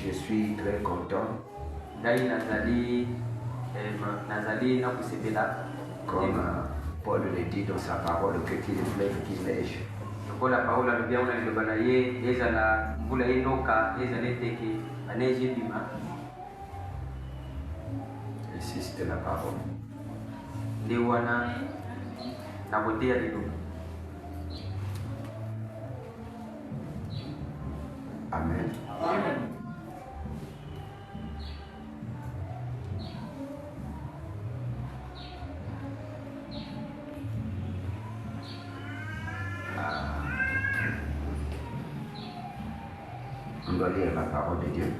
Je suis très content. Comme Paul le dit dans sa parole, que qu'il pleuve, qu'il neige. Ici c'était la parole. Amen. On doit lire la parole de Dieu.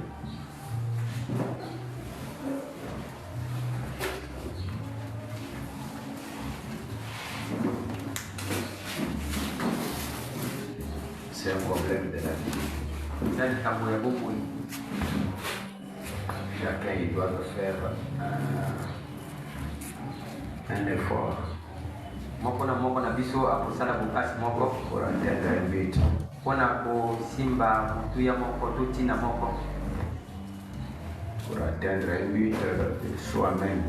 C'est un problème de la vie. Chacun il doit faire un effort pour atteindre un but. Pour atteindre un but soi-même.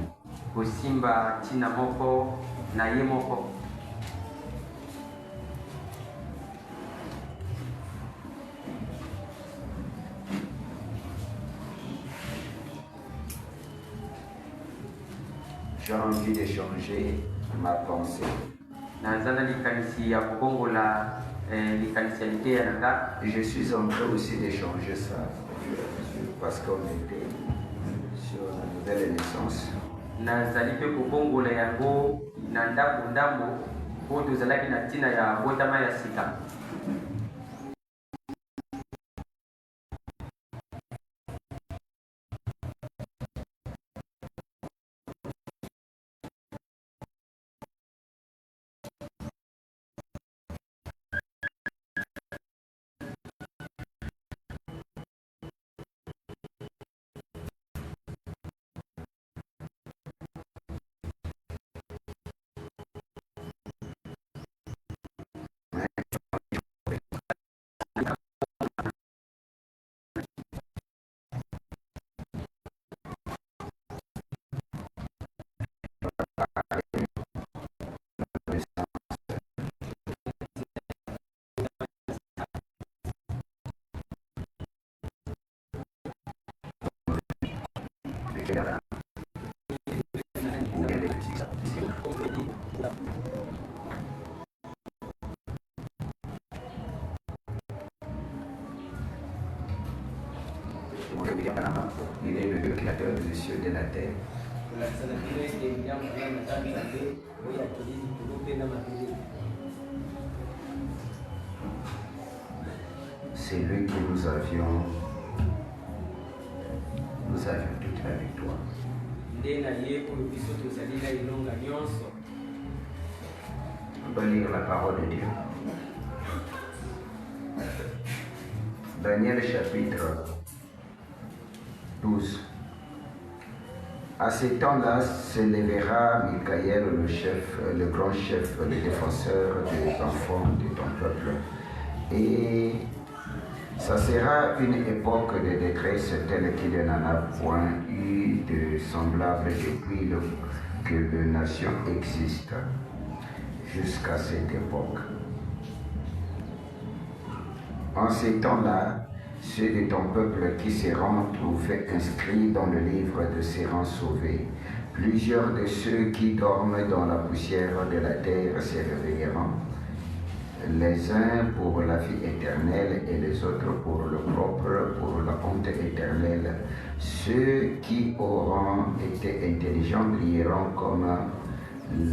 J'ai envie d'échanger ma pensée. Je suis en train aussi d'échanger ça parce qu'on était sur la nouvelle naissance. Il est le créateur des cieux et de la terre. C'est lui que nous avions toute la victoire. On va lire la parole de Dieu. Daniel chapitre 12. À ces temps-là s'élèvera Michaël, le grand chef, le défenseur des enfants de ton peuple. Et ça sera une époque de détresse telle qu'il n'en a point eu de semblable depuis que la nation existe jusqu'à cette époque. En ces temps-là, ceux de ton peuple qui seront trouvés inscrits dans le livre seront sauvés. Plusieurs de ceux qui dorment dans la poussière de la terre se réveilleront, les uns pour la vie éternelle et les autres pour le propre, pour la honte éternelle. Ceux qui auront été intelligents brilleront comme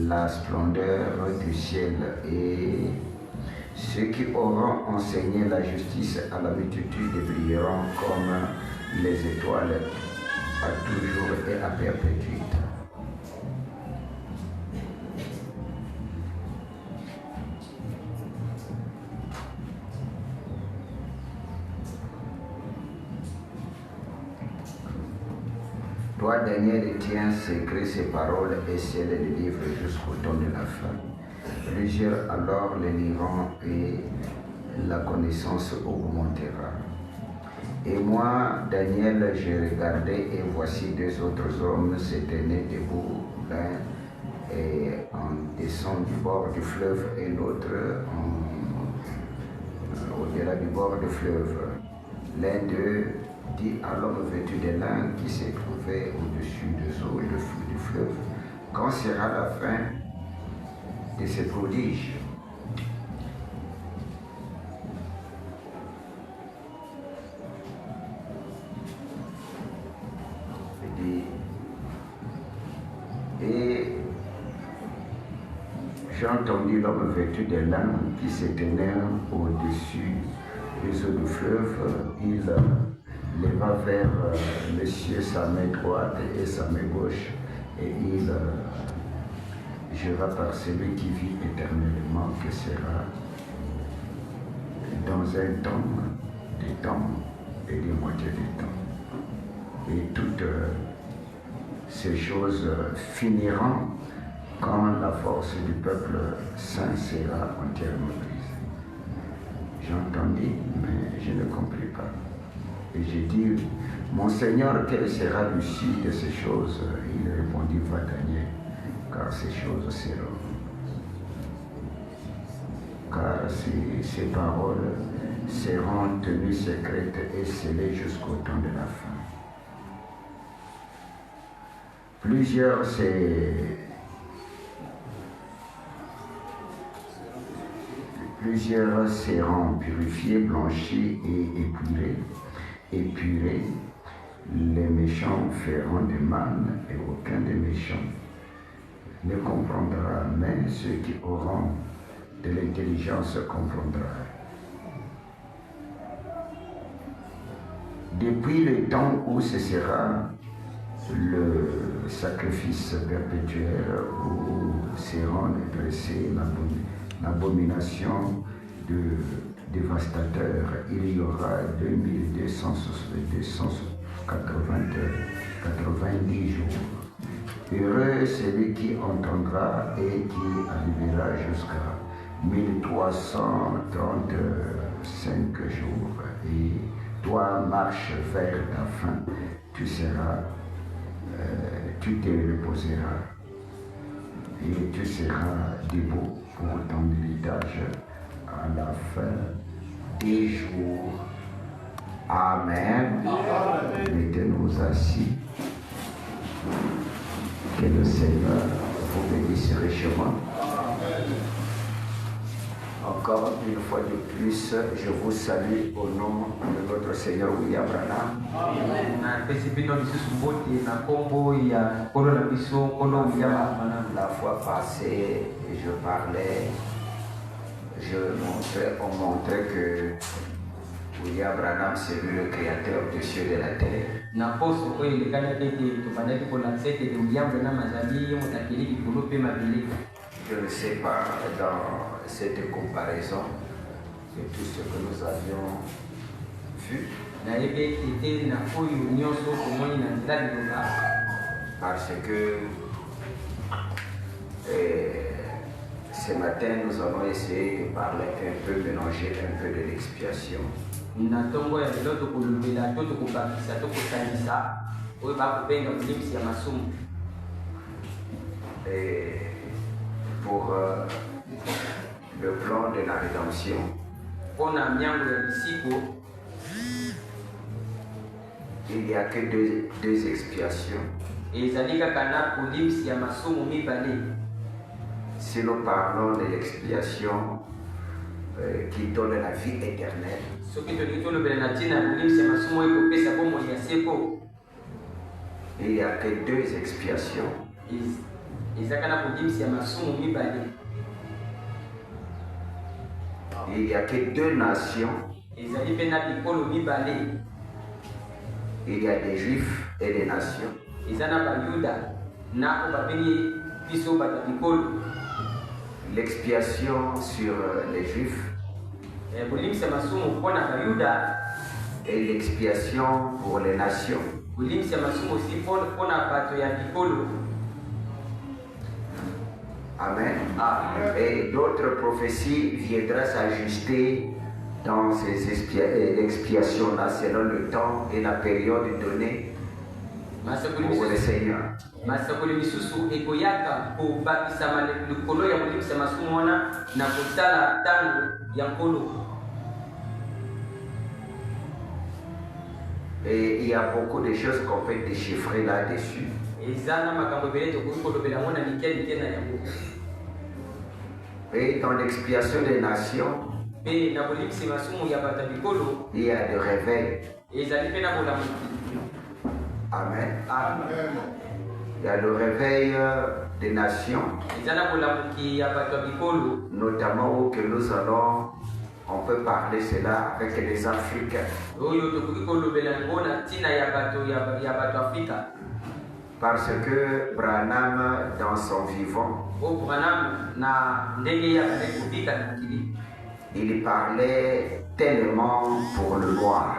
la splendeur du ciel, et ceux qui auront enseigné la justice à la multitude brilleront comme les étoiles à toujours et à perpétuité. Toi, Daniel, tiens secret ces paroles et scelle le livre jusqu'au temps de la fin. Plusieurs alors les liront et la connaissance augmentera. Et moi, Daniel, j'ai regardé et voici deux autres hommes se tenaient debout, l'un en descend du bord du fleuve et l'autre au-delà du bord du fleuve. L'un d'eux dit à l'homme vêtu de lin qui se trouvait au-dessus des eaux et du fleuve, quand sera la fin de ces prodiges? Et j'ai entendu l'homme vêtu de lin qui se tenait au-dessus des eaux du fleuve. Il leva vers le ciel sa main droite et sa main gauche, et il jura par celui qui vit éternellement que sera dans un temps, des temps et des moitiés des temps. Et toutes ces choses finiront quand la force du peuple saint sera entièrement brisée. J'ai entendu, mais je ne compris pas. Et j'ai dit, mon Seigneur, quelle sera l'issue de ces choses? Il répondit, va Daniel, car ces choses seront. Car ces paroles seront tenues secrètes et scellées jusqu'au temps de la fin. Plusieurs seront purifiés, blanchis et épurés. Les méchants feront des mal et aucun des méchants ne comprendra, mais ceux qui auront de l'intelligence comprendra. Depuis le temps où ce sera le sacrifice perpétuel, où seront dressés l'abomination de dévastateur, il y aura 2290 jours. Heureux celui qui entendra et qui arrivera jusqu'à 1335 jours. Et toi, marche vers ta fin, tu te reposeras et tu seras debout pour ton héritage à la fin des jours. Amen. Mettez-nous assis. Que le Seigneur vous bénisse richement. Encore une fois de plus, je vous salue au nom de notre Seigneur William Branham. La fois passée, je parlais, on montrait que William Branham, c'est lui le créateur des cieux et de la terre. Je ne sais pas, dans cette comparaison de tout ce que nous avions vu, parce que ce matin nous allons essayer de parler un peu, mélanger un peu de l'expiation. Et pour le plan de la rédemption, il n'y a que deux expiations. Si nous parlons de l'expiation qui donne la vie éternelle, il n'y a que deux expiations. Il n'y a que deux nations. Il y a des juifs et des nations. L'expiation sur les juifs et l'expiation pour les nations. Amen. Et d'autres prophéties viendront s'ajuster dans ces expiations-là selon le temps et la période donnée pour le Seigneur. Masakoli misusu ekoyaka kobakisama likolo ya kolibisa masumu wana na kotala tango ya nkolo. Et il y a beaucoup de choses qu'on peut déchiffrer là-dessus. Et dans l'expiation des nations, il y a des réveils. Amen. Il y a le réveil des nations, notamment où que nous allons, on peut parler cela avec les Africains. Parce que Branham, dans son vivant, il parlait tellement pour le noir.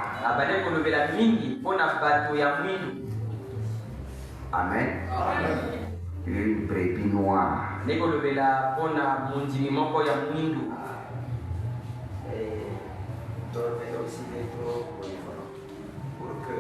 Amen. Une brebis noire. Pour que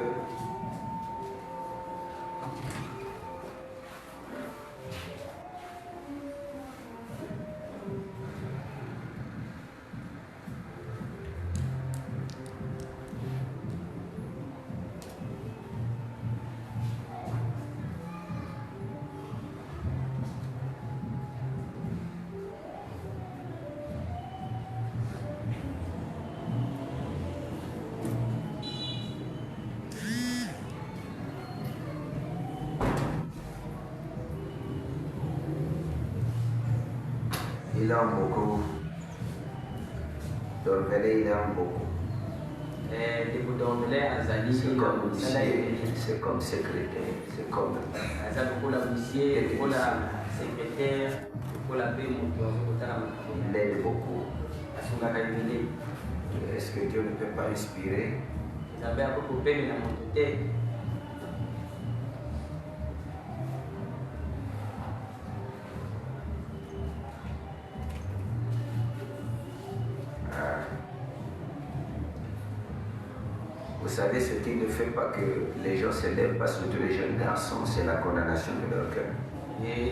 il aime beaucoup. Dormelet, il aime beaucoup. C'est comme secrétaire, c'est comme il aide beaucoup. Est-ce que Dieu ne peut pas inspirer? Vous savez, ce qui ne fait pas que les gens se lèvent, pas surtout les jeunes garçons, c'est la condamnation de leur cœur. Et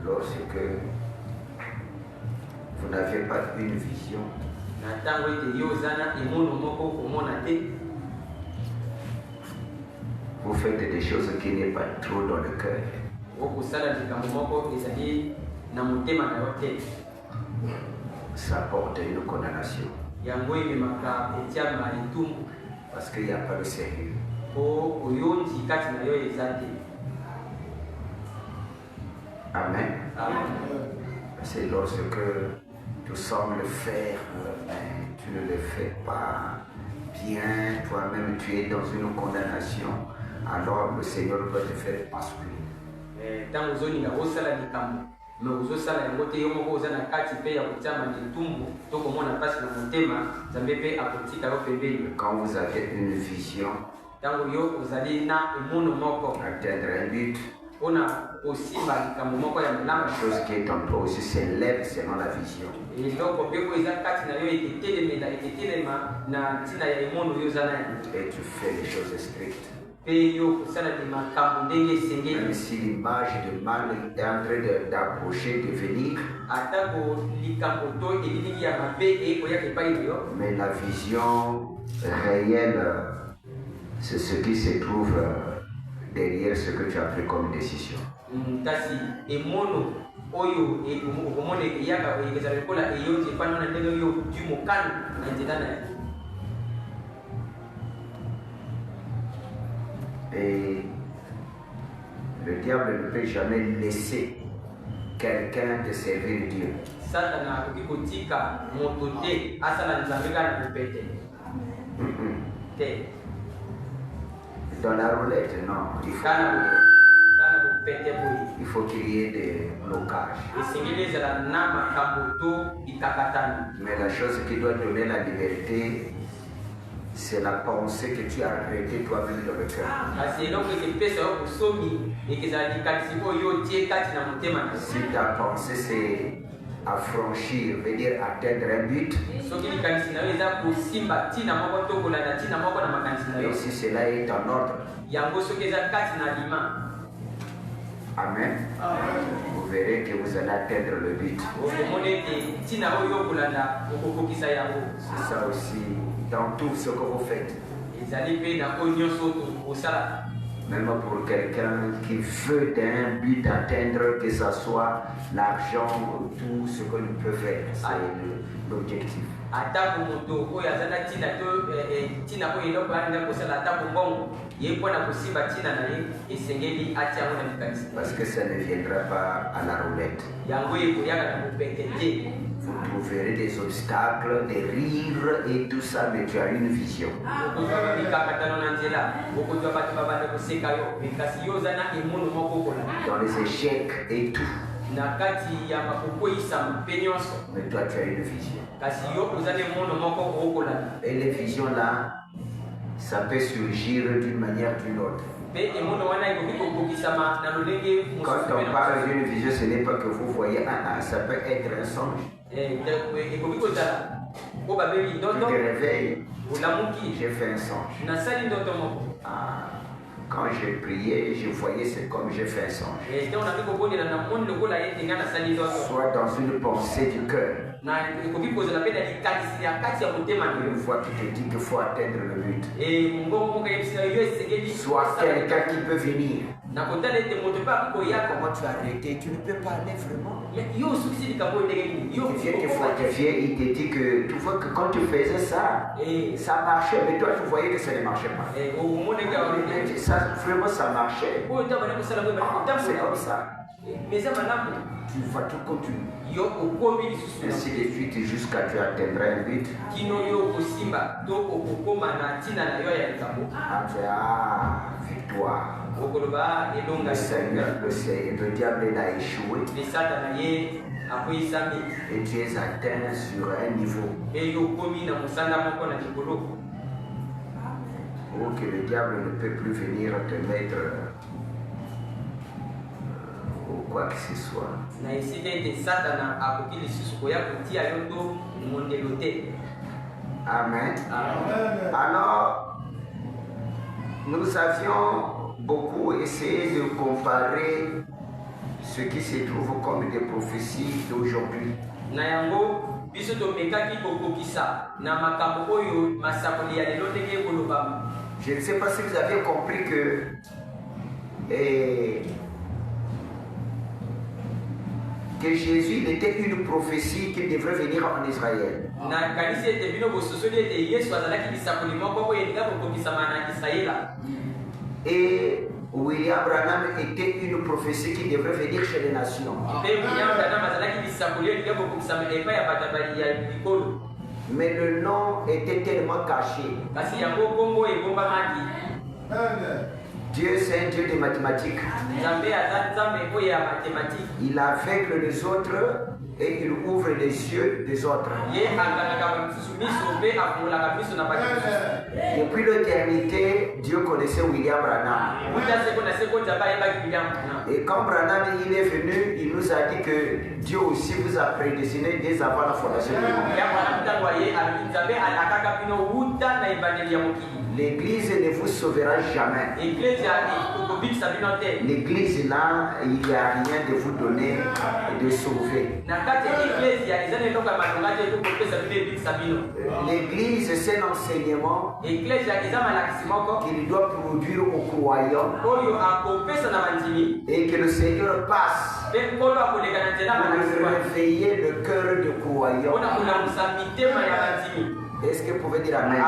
lorsque vous n'avez pas une vision, vous faites des choses qui n'est pas trop dans le cœur. Ça porte une condamnation. Parce qu'il n'y a pas de sérieux. Amen. C'est lorsque tu sembles faire, mais tu ne le fais pas bien, toi-même tu es dans une condamnation, alors le Seigneur doit te faire basculer. Quand vous avez une vision, atteindre un but, la chose qui est en toi aussi s'élève selon la vision. Et tu fais les choses strictes. Même si l'image de mal est en train d'approcher, de venir, mais la vision réelle, c'est ce qui se trouve derrière ce que tu as pris comme décision. Et le diable ne peut jamais laisser quelqu'un te servir Dieu. Dans la roulette, non. Il faut qu'il y ait des blocages. Mais la chose qui doit donner la liberté, C'est la pensée que tu as arrêtée toi-même dans le cœur. Si ta pensée c'est affranchir, veut dire atteindre un but, et si cela est en ordre, amen, vous verrez que vous allez atteindre le but. C'est ça aussi dans tout ce que vous faites. Même pour quelqu'un qui veut d'un but atteindre, que ce soit l'argent ou tout ce que nous peut faire, c'est l'objectif. Parce que ça ne viendra pas à la roulette. Vous trouverez des obstacles, des rires et tout ça, mais tu as une vision. Dans les échecs et tout. Mais toi, tu as une vision. Et les visions là, ça peut surgir d'une manière ou d'une autre. Quand on parle d'une vision, ce n'est pas que vous voyez, ça peut être un songe. Tu te réveilles, j'ai fait un songe. Quand j'ai prié, je voyais c'est comme j'ai fait un songe. Soit dans une pensée du cœur. Une fois qu'il te dit qu'il faut atteindre le but. Soit quelqu'un qui peut venir. Comment tu as arrêté? Tu ne peux pas aller vraiment. Il vient te fortifier, il te dit que tu vois que quand tu faisais ça, ça marchait, mais toi tu voyais que ça ne marchait pas. Ça, vraiment ça marchait. C'est comme ça. Tu vas tout continuer. Ainsi de suite jusqu'à tu atteindras un but. Victoire. Le Seigneur, le diable a échoué. Et tu es atteint sur un niveau. Où que le diable ne peut plus venir te mettre ou quoi que ce soit. Amen. Alors, nous avions beaucoup essayé de comparer ce qui se trouve comme des prophéties d'aujourd'hui. Je ne sais pas si vous avez compris que Jésus il était une prophétie qui devrait venir en Israël. Et William Branham était une prophétie qui devrait venir chez les nations. Mais le nom était tellement caché. Dieu c'est un Dieu de mathématiques. Il aveugle les autres et il ouvre les yeux des autres. Depuis l'éternité, Dieu connaissait William Branham. Et quand Branham il est venu, il nous a dit que Dieu aussi vous a prédestiné dès avant la fondation du monde. L'église ne vous sauvera jamais. L'église là, il n'y a rien de vous donner et de sauver. L'église, c'est l'enseignement qu'il doit produire aux croyants et que le Seigneur passe pour réveiller le cœur du croyant. Est-ce que vous pouvez dire amen?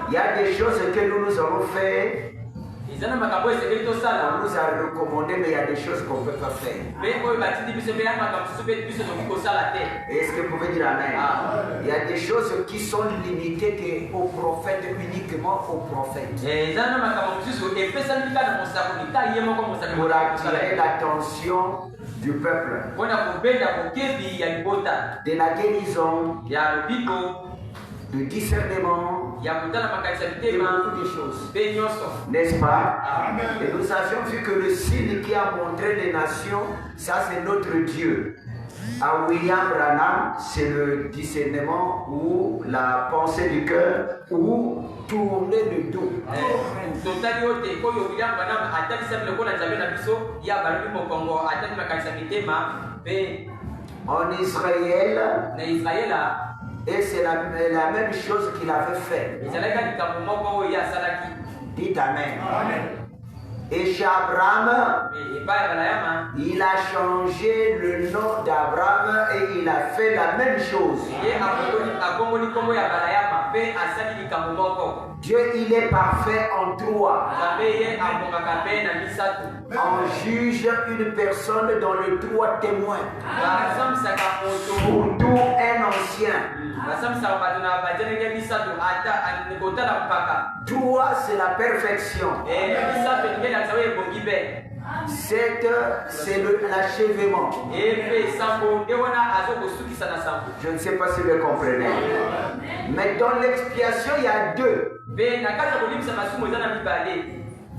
Il y a des choses que nous avons fait. On nous a recommandé, mais il y a des choses qu'on ne peut pas faire. Est-ce que vous pouvez dire amen? Il y a des choses qui sont limitées aux prophètes, uniquement aux prophètes. Pour attirer l'attention du peuple. De la guérison, du discernement, ya kotala makanisa et mitema beaucoup de choses. mpe nyonso. N'est-ce pas? Amen. Et nous avions vu que le signe qui a montré les nations, ça c'est notre Dieu. À William Branham, c'est le discernement ou la pensée du cœur ou tourner le dos. totali ote koyo William Branham atalisa bile kola nzambe na biso ya balobi mokongo atali makanisa mitema mpe En Israël, na Israela et c'est la même chose qu'il avait fait. ezalaki likambo moko oyo ye asalaki. Dites Amen. Et chez Abraham, epai ya balayama il a changé le nom d'Abraham et il a fait la même chose. ye akongoli nkombo ya balayama mpe asali likambo moko. Dieu, il est parfait en trois. nzambe ye abongaka mpe na misato. On juge une personne dans le trois témoins. basambisaka moto Surtout un ancien. basambisaka bato na bajenenge misato ata kotala mpaka Trois, c'est la perfection. misato elingi na nzambe ebongi mpe. Sept, c'est l'achèvement. mpe sambo nde wana azokosukisa na sambo. Je ne sais pas si vous comprenez. Mais dans l'expiation, il y a deux. mpe na kati ya kolimisa masumu eza na mibale.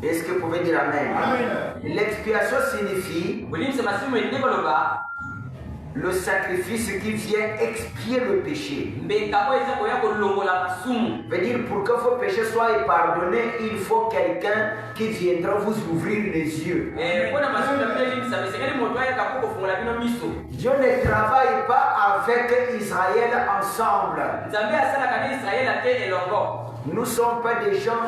Est-ce que vous pouvez dire Amen? L'expiation signifie kolimisa masumu elingi koloba le sacrifice qui vient expier le péché. mbeka oyo eza koya kolongola masumu. Veut dire pour que vos péchés soient pardonnés, il faut quelqu'un qui viendra vous ouvrir les yeux. mpona masumu na bino elimisa mesengeli moto ayaka po kofungola bino miso. Dieu ne travaille pas avec Israël ensemble. nzambe asalaka na israele te elongo. Nous ne sommes pas des gens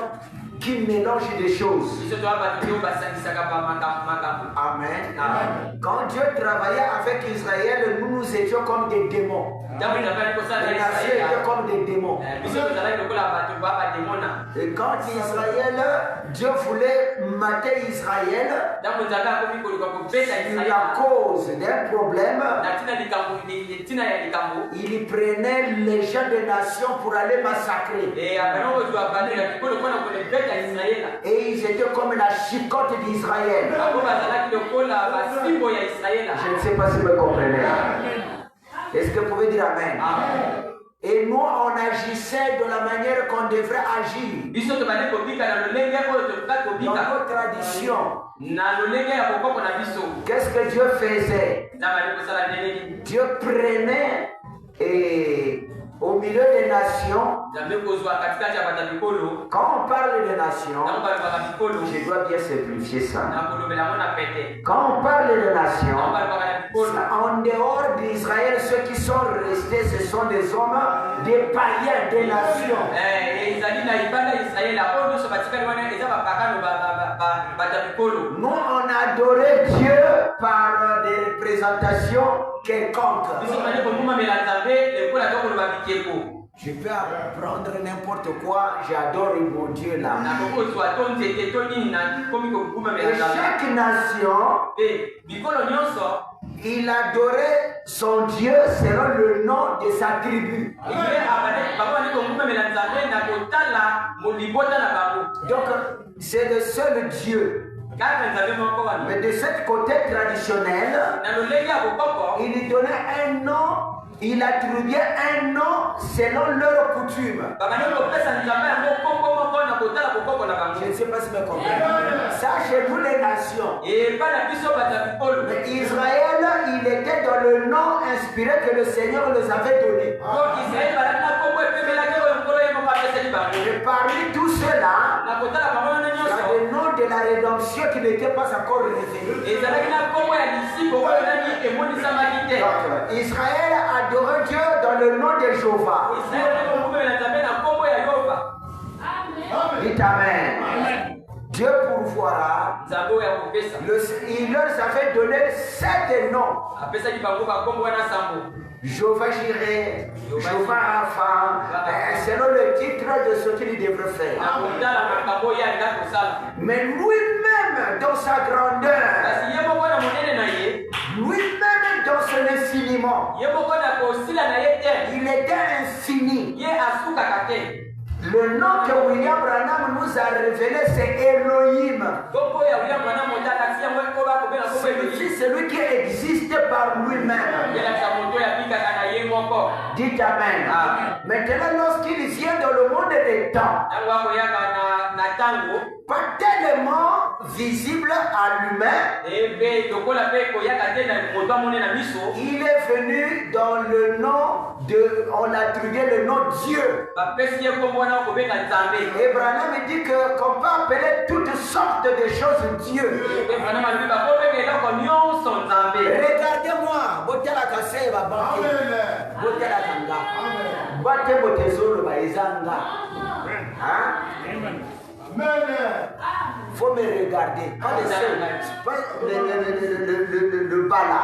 qui mélangent des choses. biso toya bato te oyo basangisaka makambo. Amen. Amen. Quand Dieu travaillait avec Israël, nous étions comme des démons. ntango nzambe ali kosala na Les nations israele étaient comme des démons. biso tozalaki lokola bato ba bademona. Et quand Israël, Dieu voulait mater Israël ntango nzambe akomi koluka kobeta sur israele la cause d'un problème, na ntina ya likambo il prenait les gens des nations pour aller massacrer. abana kozwa bato ya kikolo mpona kolebeta israele. Et ils étaient comme la chicotte d'Israël. bango bazalaki lokola basimbo ya israele. Je ne sais pas si vous comprenez. Est-ce que vous pouvez dire Amen? Et nous, on agissait de la manière qu'on devrait agir. biso tobandi kobika na lolenge oyo tokoka Dans kobika nos traditions, na lolenge ya bokoko na biso. qu'est-ce que Dieu faisait? nzambe ali kosala ndenge nini? Dieu prenait et au milieu des nations, nzambe kozwa katikati ya bata bikolo. quand on parle des nations, ntango balobaka bikolo je dois bien simplifier ça. na kolobela yango na pete. Quand on parle des ntango nations, balobaka na bikolo en dehors d'Israël, ceux qui sont restés, ce sont des hommes, des païens des nations. ezali na libanda ya israele oyo nyonso batikali wana eza bapakano bata bikolo. Nous, on adorait Dieu par des représentations quelconques. biso tobandi komumamela nzambe lekola to koloba bikeko. Je peux apprendre n'importe quoi, j'adore mon Dieu là. nakokozwa to nzete to nini na komi kokumamela Et nzambe. chaque nation, mpe bikolo nyonso il adorait son Dieu selon le nom de sa tribu. ye bango bandi kokumamela nzambe na kotala libota na bango. Donc, c'est le seul Dieu. kaka nzambe moko wana. Mais de ce côté traditionnel, na lolenge ya bokoko il lui donnait un nom, il attribuait un nom selon leur coutume. babandi kopesa nzambe yango kombo moko na kotala bokoko na bango. Je ne sais pas si vous comprenez. Ça, chez nous les nations. epa na biso bata bikolo. Mais Israël, il était dans le nom inspiré que le Seigneur nous avait donné. po israele balaki na kombo epemelaki oyo nkolo ye moko apesaki bango. Et parmi tout cela, na kotala bango wana il y a nyonso le nom de la rédemption qui n'était pas encore révélé. ezalaki na kombo ya lisimbo oyo nani emonisamaki te. Donc, Israël adorait Dieu dans le nom de Jéhovah. israele kokumemela nzambe na kombo ya yova. Dites Amen. Dieu pourvoira. nzambe oyo akopesa Il leur avait donné 7 noms. apesaki bango bakombo wana sambo. Jéhovah Jireh, Jéhovah Rapha, selon le titre de ce qu'il devrait faire. na kotala makambo oyo alinga kosala. Mais lui-même, dans sa grandeur, kasi ye moko na monene na ye lui-même, dans son infiniment, ye moko na kosila na ye te il était infini. ye asukaka te. Le nom que William Branham nous a révélé, c'est Elohim. kombo ya william bana moto akasi yango oyo bakobela kombo C'est celui qui existe par lui-même. yelakisa moto oyo abikaka na ye moko. moko. Dites Amen. Maintenant, lorsqu'il vient dans le monde des temps, Tangu akoyaka na tango. pas tellement visible à l'humain, Ebe lokola pe koyaka te na moto amone na miso. il est venu dans le nom de, on a attribué le nom Dieu. Bapesi ye kombo wana kobenga Nzambe. Et Branham dit qu'on peut appeler toutes sortes de choses Dieu. Ebe Branham alobi bakobenga eloko nyonso Nzambe. Regardez-moi, botela kase babaki, botela kanga, bate botezolo baezanga. Hein? Faut me regarder, pas le bas là.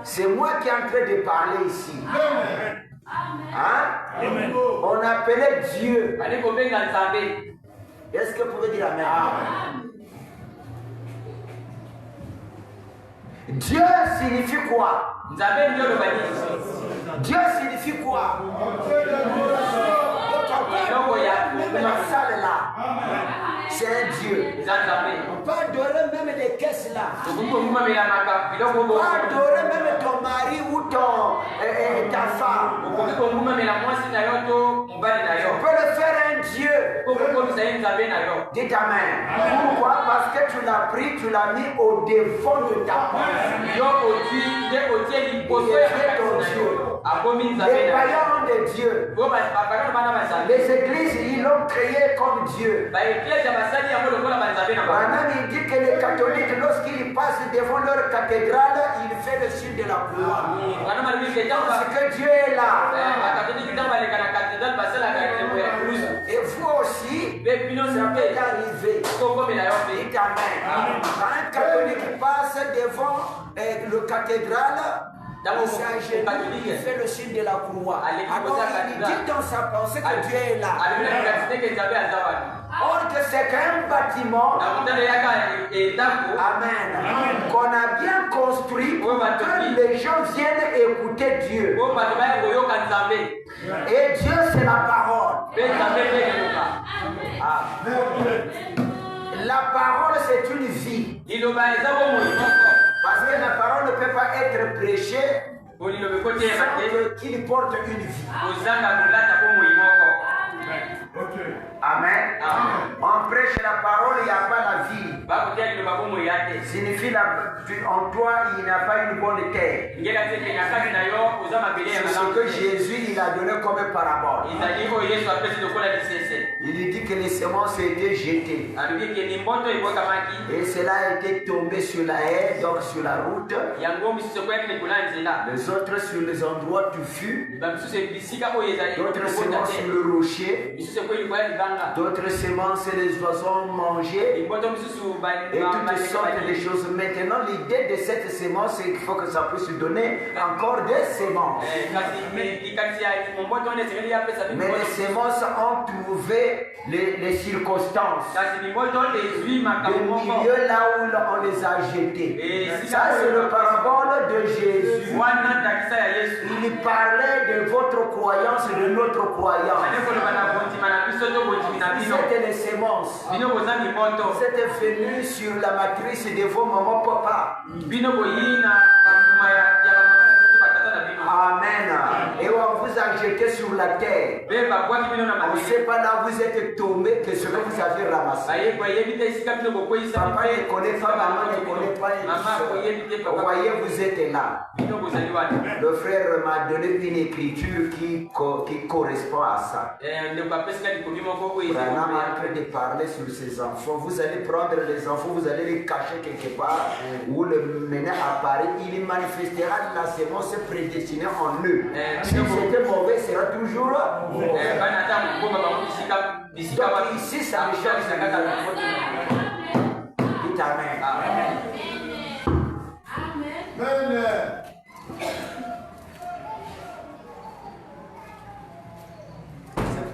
C'est moi qui est en train de parler ici. Hein? On appelait Dieu. Est-ce que vous pouvez dire Amen? Dieu signifie quoi? Dieu signifie quoi? Même la salle là, c'est un Dieu. On peut adorer même des caisses là. On peut adorer même ton mari ou ta femme. On peut le faire un Dieu. Dites Amen. Pourquoi? Parce que tu l'as pris, tu l'as mis au devant de ta part. Les païens ont des dieux. Les églises, ils l'ont créé comme Dieu. Maintenant, il dit que les catholiques, lorsqu'ils passent devant leur cathédrale, ils font le signe de la croix. Parce que Dieu est là. Et vous aussi, ça peut arriver. Dites Amen. Quand un catholique passe devant le cathédrale, il fait le signe de la croix. Alors il dit dans sa pensée que Dieu est là. Or que c'est qu'un bâtiment, Amen, qu'on a bien construit pour que les gens viennent écouter Dieu. Et Dieu c'est la parole. La parole c'est une vie. Parce que la parole ne peut pas être prêchée sans qu'il porte une vie. Amen. On prêche la parole, il n'y a pas la vie. Signifie en toi, il n'y a pas une bonne terre. C'est ce que Jésus il a donné comme parabole. Il dit que les semences étaient jetées. Et cela a été tombé sur la haie, donc sur la route. Les autres sur les endroits touffus. D'autres semences sur le rocher. D'autres semences, les oiseaux ont mangé. Et toutes sortes de choses. Maintenant, l'idée de cette semence, c'est qu'il faut que ça puisse donner encore des semences. Mais les semences ont trouvé les circonstances. Le milieu là où on les a jetées. Ça, c'est le parabole de Jésus. Il parlait de votre croyance, de notre croyance. C'était les semences. C'était venu sur la matrice de vos mamans, papa. Amen. Et on vous a jeté sur la terre. On ne sait pas là où vous êtes tombé que ce que vous avez ramassé. Papa ne connaît pas, maman ne connaît pas. Vous voyez, vous êtes là. Le frère m'a donné une écriture qui correspond à ça. On est en train de parler sur ces enfants. Vous allez prendre les enfants, vous allez les cacher quelque part ou le mener à Paris. Il manifestera la sémence prédestinée en eux. Si c'était mauvais, sera toujours. Donc ici, ça me change. Dites Amen. Amen.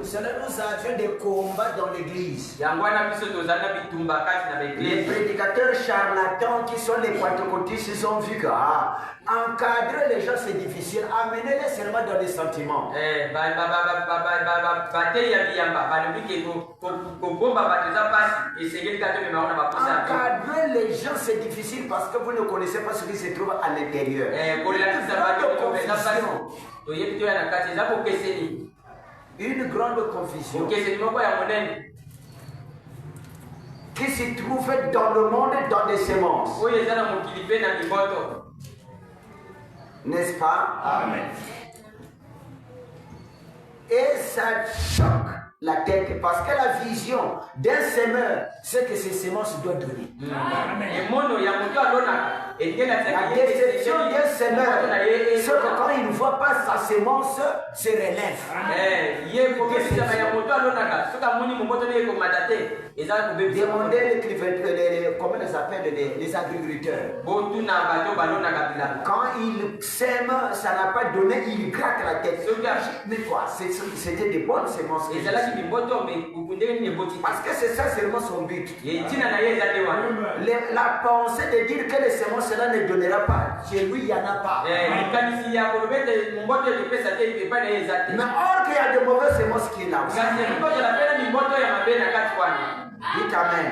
C'est cela nous avions des combats dans l'église. yango wana biso tozali na bitumba kati na Les baeglise. prédicateurs charlatans qui sont les pentecôtistes, ils ont vu que encadrer les gens c'est difficile. Amenez-les seulement dans les sentiments. bateyi ya biyamba balobi ke kobomba bato eza mpasi esengeli kaka tomema ngo na baposa ya Encadrer les gens c'est difficile parce que vous ne connaissez pas ce qui se trouve à l'intérieur. kolakisa bato eza mpasi toyebi toya na kati eza bokeseni Une grande confusion bokeseni moko ya monene qui se trouve dans le monde dans des semences. oyo eza na mokili mpe na miboto. N'est-ce pas? Amen. Et ça choque la tête parce que la vision d'un semeur, c'est que ces semences doivent donner. emono ya moto alonaka La déception d'un semeur, c'est que quand il ne voit pas sa semence se relève. ye kokesisama ya moto alonaka soki amoni momoto nde ekomata te eza kobebisa Demandez comment ils appellent les agriculteurs. botuna bato balonaka bilanga. Quand ils sèment, ça n'a pas donné, ils grattent la tête. Mais quoi? C'était des bonnes semences. ezalaki miboto me ndenge nini eboti Parce que c'est ça seulement son but. ye ntina na ye eza te wana. La pensée de dire que les semences cela ne donnera pas. Chez lui, il n'y en a pas. likanisi ya kolobi ete moboto epesa te epai na ye eza te. Mais or qu'il y a de mauvaises semences qui est là aussi. kasi mibotela mpe na miboto ya mabe na kati wana. Dites Amen.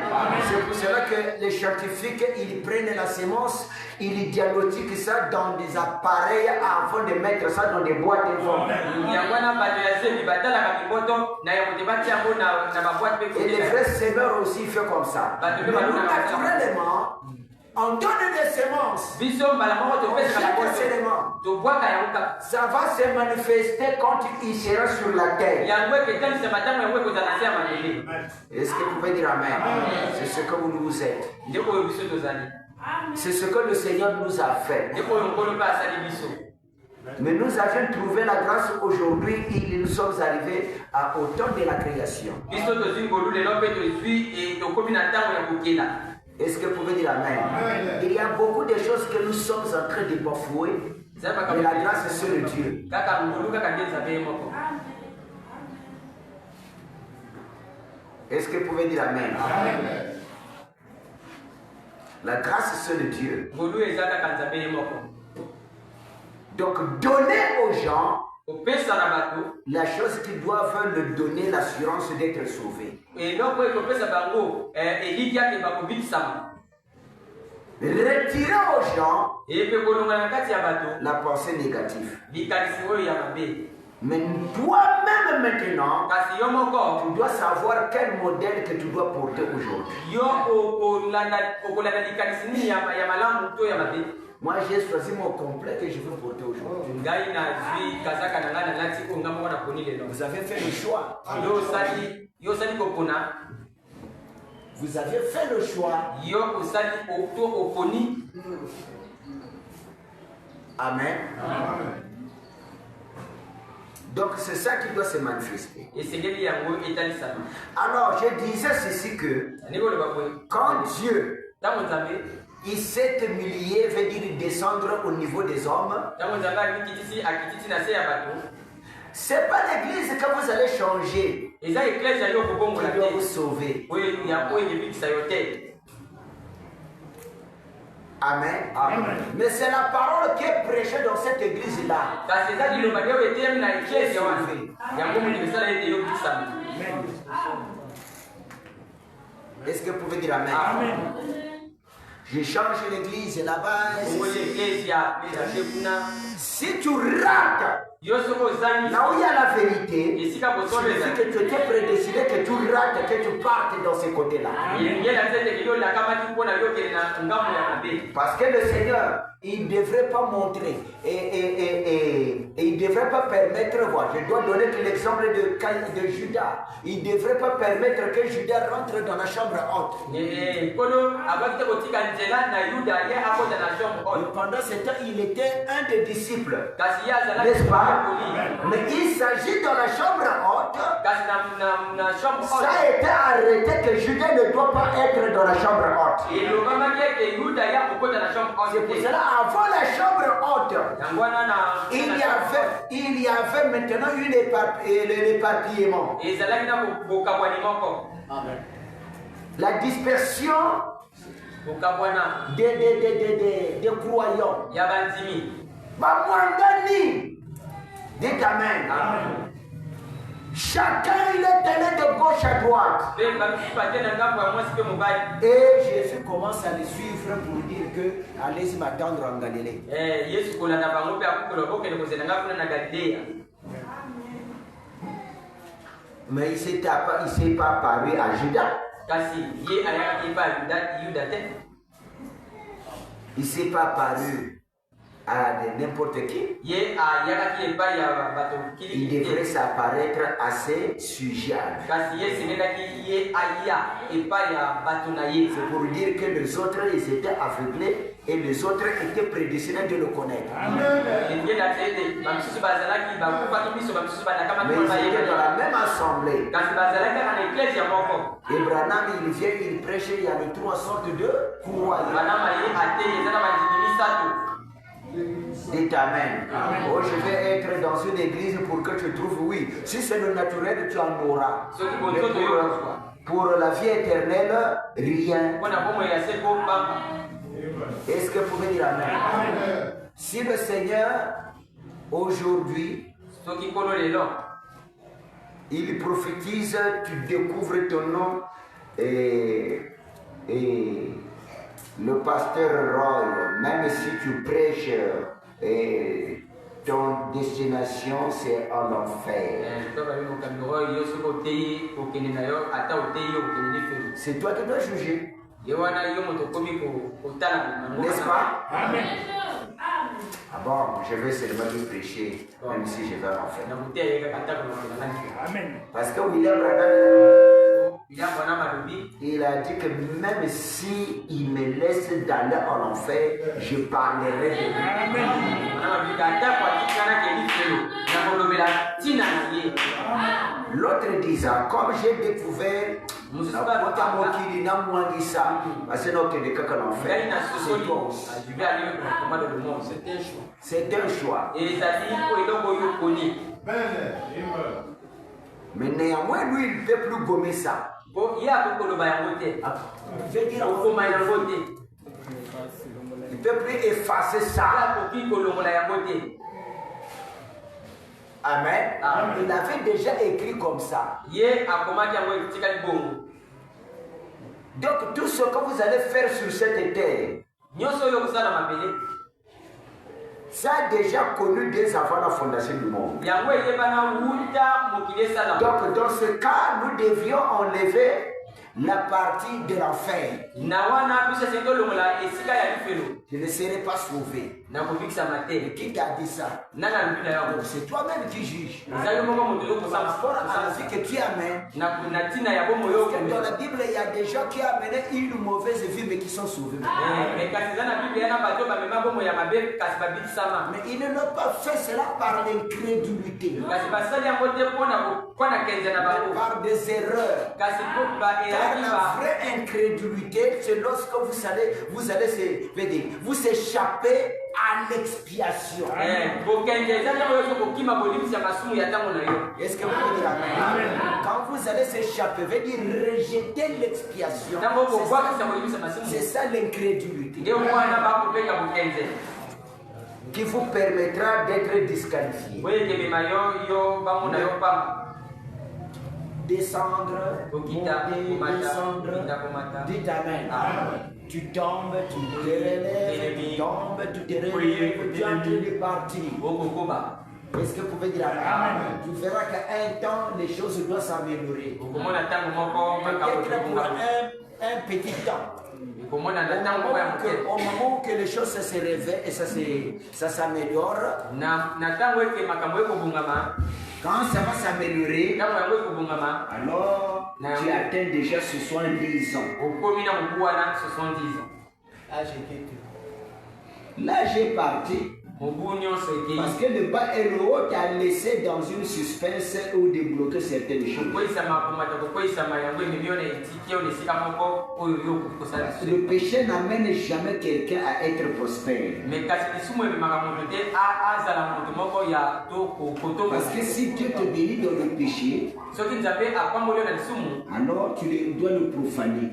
C'est pour cela que les scientifiques, ils prennent la semence, ils diagnostiquent ça dans des appareils avant de mettre ça dans des boîtes de forme. yango wana bato ya zemi batalaka miboto na ya kote batia yango na baboite mpe Et les vrais semeurs aussi font comme ça. Mais nous, naturellement, on donne des semences. biso mbala moko topesaka Chaque miboto élément, tobwaka yango kaka ça va se manifester quand il sera sur la terre. yango eketanisama ntango yango ekozala na se ya mabele. Est-ce que vous pouvez dire Amen? C'est ce que vous êtes. ndeko oyo biso tozali C'est ce que le Seigneur nous a fait. ndeko oyo nkolo mpe asali biso. Mais nous avions trouvé la grâce aujourd'hui et nous sommes arrivés au temps de la création. biso tozwi ngolu lelo mpe tozwi tokomi na ntango ya kokela. Est-ce que vous pouvez dire Amen? Il y a beaucoup de choses que nous sommes en train de bafouer, mais la grâce c'est le Dieu. kaka ngolu kaka nde nzambe ye moko. Est-ce que vous pouvez dire Amen? La grâce c'est le Dieu. ngolu eza kaka nzambe ye moko. Donc donner aux gens kopesa na bato la chose qu'ils doivent leur donner l'assurance d'être sauvés. eloko oyo kopesa bango eliki ate bakobikisama. Retirer aux gens epe kolonga na kati ya bato la pensée négative. likanisi oyo ya mabe. Mais toi-même maintenant, kasi yo moko tu dois savoir quel modèle que tu dois porter aujourd'hui. yo okolanda likanisi nini ya malamu to ya mabe. Moi, j'ai choisi mon complet que je veux porter aujourd'hui. ngai nazwi kazaka na ngai nalati oyo ngai moko naponi lelo. Vous avez fait le choix. yo osali kopona. Vous avez fait le choix. yo osali to oponi. Amen. Donc c'est ça qui doit se manifester. esengeli yango etalisama. Alors je disais ceci que ndenge oloba boye quand Dieu ntango nzambe il s'est humilié, veut dire descendre au niveau des hommes, ntango nzambe akititi na se ya bato c'est pas l'église que vous allez changer eza eklese yo okobongola qui doit vous te sauver. oyo ebikisa yo te. Amen. Mais c'est la parole qui est prêchée dans cette église-là. kasi eza liloba nde oyo eteyami na eklese wana yango moto esala ete yo obikisama. Est-ce que vous pouvez dire Amen? Je change l'église là-bas. oyo eklese ya te kuna Si tu rates yo soki ozangi là où il y a la vérité, esika bosolo c'est ezali que tu étais prédestiné, que tu rates, que tu partes dans ces côtés-là. elingeli atete yo lakamaki mpona yo okende na ngambo ya mabe. Parce que le Seigneur, il ne devrait pas montrer et il ne devrait pas permettre, voilà, je dois donner l'exemple de Judas. Il ne devrait pas permettre que Judas rentre dans la chambre haute. nkolo abaki te kotika nzela na yuda ye akota na chambre Et oyo pendant ce temps, il était un des disciples. kasi ye azalaki N'est-ce pas? mokoli. Mais il s'agit dans la chambre haute. kasi na chambre Ça a été arrêté que Judas ne doit pas être dans la chambre haute. elobamaki ete yuda ya kokota na chambre C'est pour oyo te. cela, avant la chambre haute, yango wana na il y avait maintenant l'éparpillement. ezalaki na bokabwani moko. La dispersion bokabwana des croyants. ya bandimi. Bamwangani. Dites Amen. Amen. Chacun il est allé de gauche à droite. Et Jésus commence à les suivre pour dire que allez-y m'attendre en Galilée. Mais il ne s'est pas apparu à Judas. Il ne s'est pas apparu à n'importe qui. Il devrait s'apparaître à ses sujets. C'est pour dire que les autres ils étaient aveuglés et les autres étaient prédestinés de le connaître. Mais ils étaient dans la même assemblée. Et Branham il vient, il prêche, il y a le trois sortes de croyants. Dites Amen. Oh, je vais être dans une église pour que tu trouves, oui. Si c'est le naturel, tu en auras. Mais pour la vie éternelle, rien. Est-ce que vous pouvez dire Amen? Si le Seigneur, aujourd'hui, il prophétise, tu découvres ton nom et le pasteur Roy, même si tu prêches, ton destination c'est en enfer. C'est toi qui dois juger. N'est-ce pas? Amen. Ah bon, je vais seulement lui prêcher, même si je vais en enfer. Amen. Parce que William Branham, il a dit que même si il me laisse d'aller en enfer, je parlerai de lui. L'autre disant, comme j'ai découvert, c'est un choix. Mais néanmoins, lui, il ne peut plus gommer ça. Il ne peut plus effacer ça. Amen. Il avait déjà écrit comme ça. Donc tout ce que vous allez faire sur cette terre, ça a déjà connu dès avant la fondation du monde. Donc dans ce cas, nous devions enlever la partie de l'enfer. Je ne serai pas sauvé. Et qui t'a dit ça? C'est toi-même qui juges. Par rapport à la vie que tu amènes. Dans la Bible, il y a des gens qui amènent une mauvaise vie mais qui sont sauvés. Mais ils ne l'ont pas fait cela par l'incrédulité. Par des erreurs. Car la vraie incrédulité, c'est lorsque vous allez vous échapper à l'expiation. Est-ce que vous pouvez dire Amen? Quand vous allez s'échapper, veut dire rejeter l'expiation. C'est ça l'incrédulité. Qui vous permettra d'être disqualifié. Descendre, monter, descendre. Dites Amen. Tu tombes, tu te relèves, tu tombes, tu te relèves, tu es en train de partir. Est-ce que vous pouvez dire Amen? Tu verras qu'à un temps, les choses doivent s'améliorer. Peut-être pour un petit temps. Au moment que les choses se réveillent et ça s'améliore, quand ça va s'améliorer, alors tu atteins déjà 70 ans. Là j'ai parti. Parce que le bas et le haut t'a laissé dans une suspense ou débloquer certaines choses. Le péché n'amène jamais quelqu'un à être prospère. Parce que si Dieu te bénit dans le péché, alors tu dois le profaner.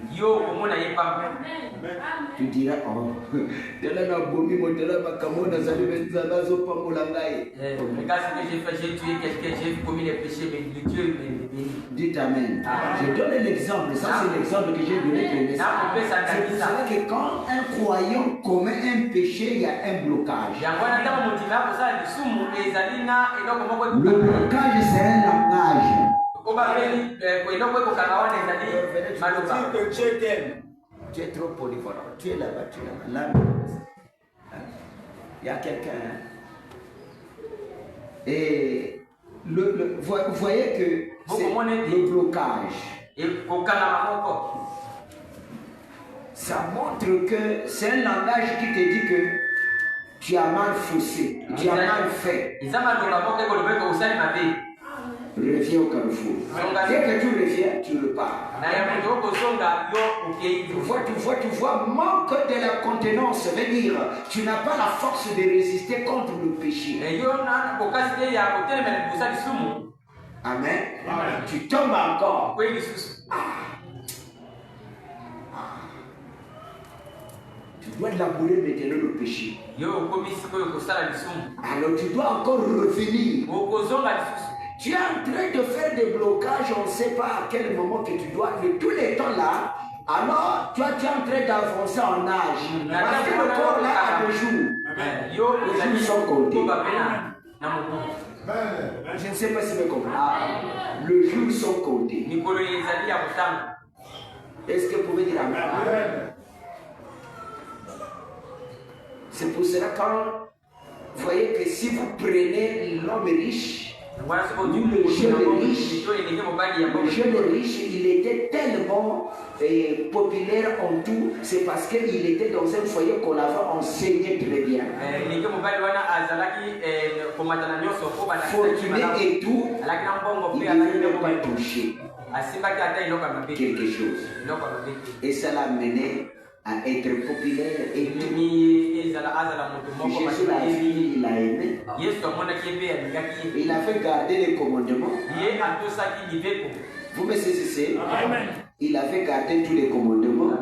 Tu diras, oh, J'ai tué quelqu'un, j'ai commis les péchés, mais Dieu me bénit. Dites Amen. Je donne un exemple, ça c'est l'exemple que j'ai donné pour les. C'est pour cela que quand un croyant commet un péché, il y a un blocage. Le blocage, c'est un langage. Dieu t'aime. Tu es trop polyvalent. Tu es là-bas, tu es là-bas. Là, il y a quelqu'un. Et vous voyez que c'est le blocage. Ça montre que c'est un langage qui te dit que tu as mal faussé, tu as mal fait. Reviens au carrefour. Dès que tu reviens, tu repars. Tu vois, manque de la contenance, veut dire tu n'as pas la force de résister contre le péché. Amen. Tu tombes encore. Tu dois labourer maintenant le péché. Alors tu dois encore revenir. Tu es en train de faire des blocages, on ne sait pas à quel moment que tu dois, de tous les temps là, alors tu es en train d'avancer en âge. Parce que le corps là a des jours. Les jours sont comptés. Je ne sais pas si vous comprenez. Les jours sont comptés. Est-ce que vous pouvez dire Amen? C'est pour cela quand vous voyez que si vous prenez l'homme riche, le jeune riche, il était tellement populaire en tout, c'est parce qu'il était dans un foyer qu'on avait enseigné très bien. Fortuné et tout, il ne voulait pas toucher quelque chose. Et ça l'a mené à être populaire et tout. Jésus l'a vu, il l'a aimé. Il a fait garder les commandements. Vous me saisissez? Il a fait garder tous les commandements.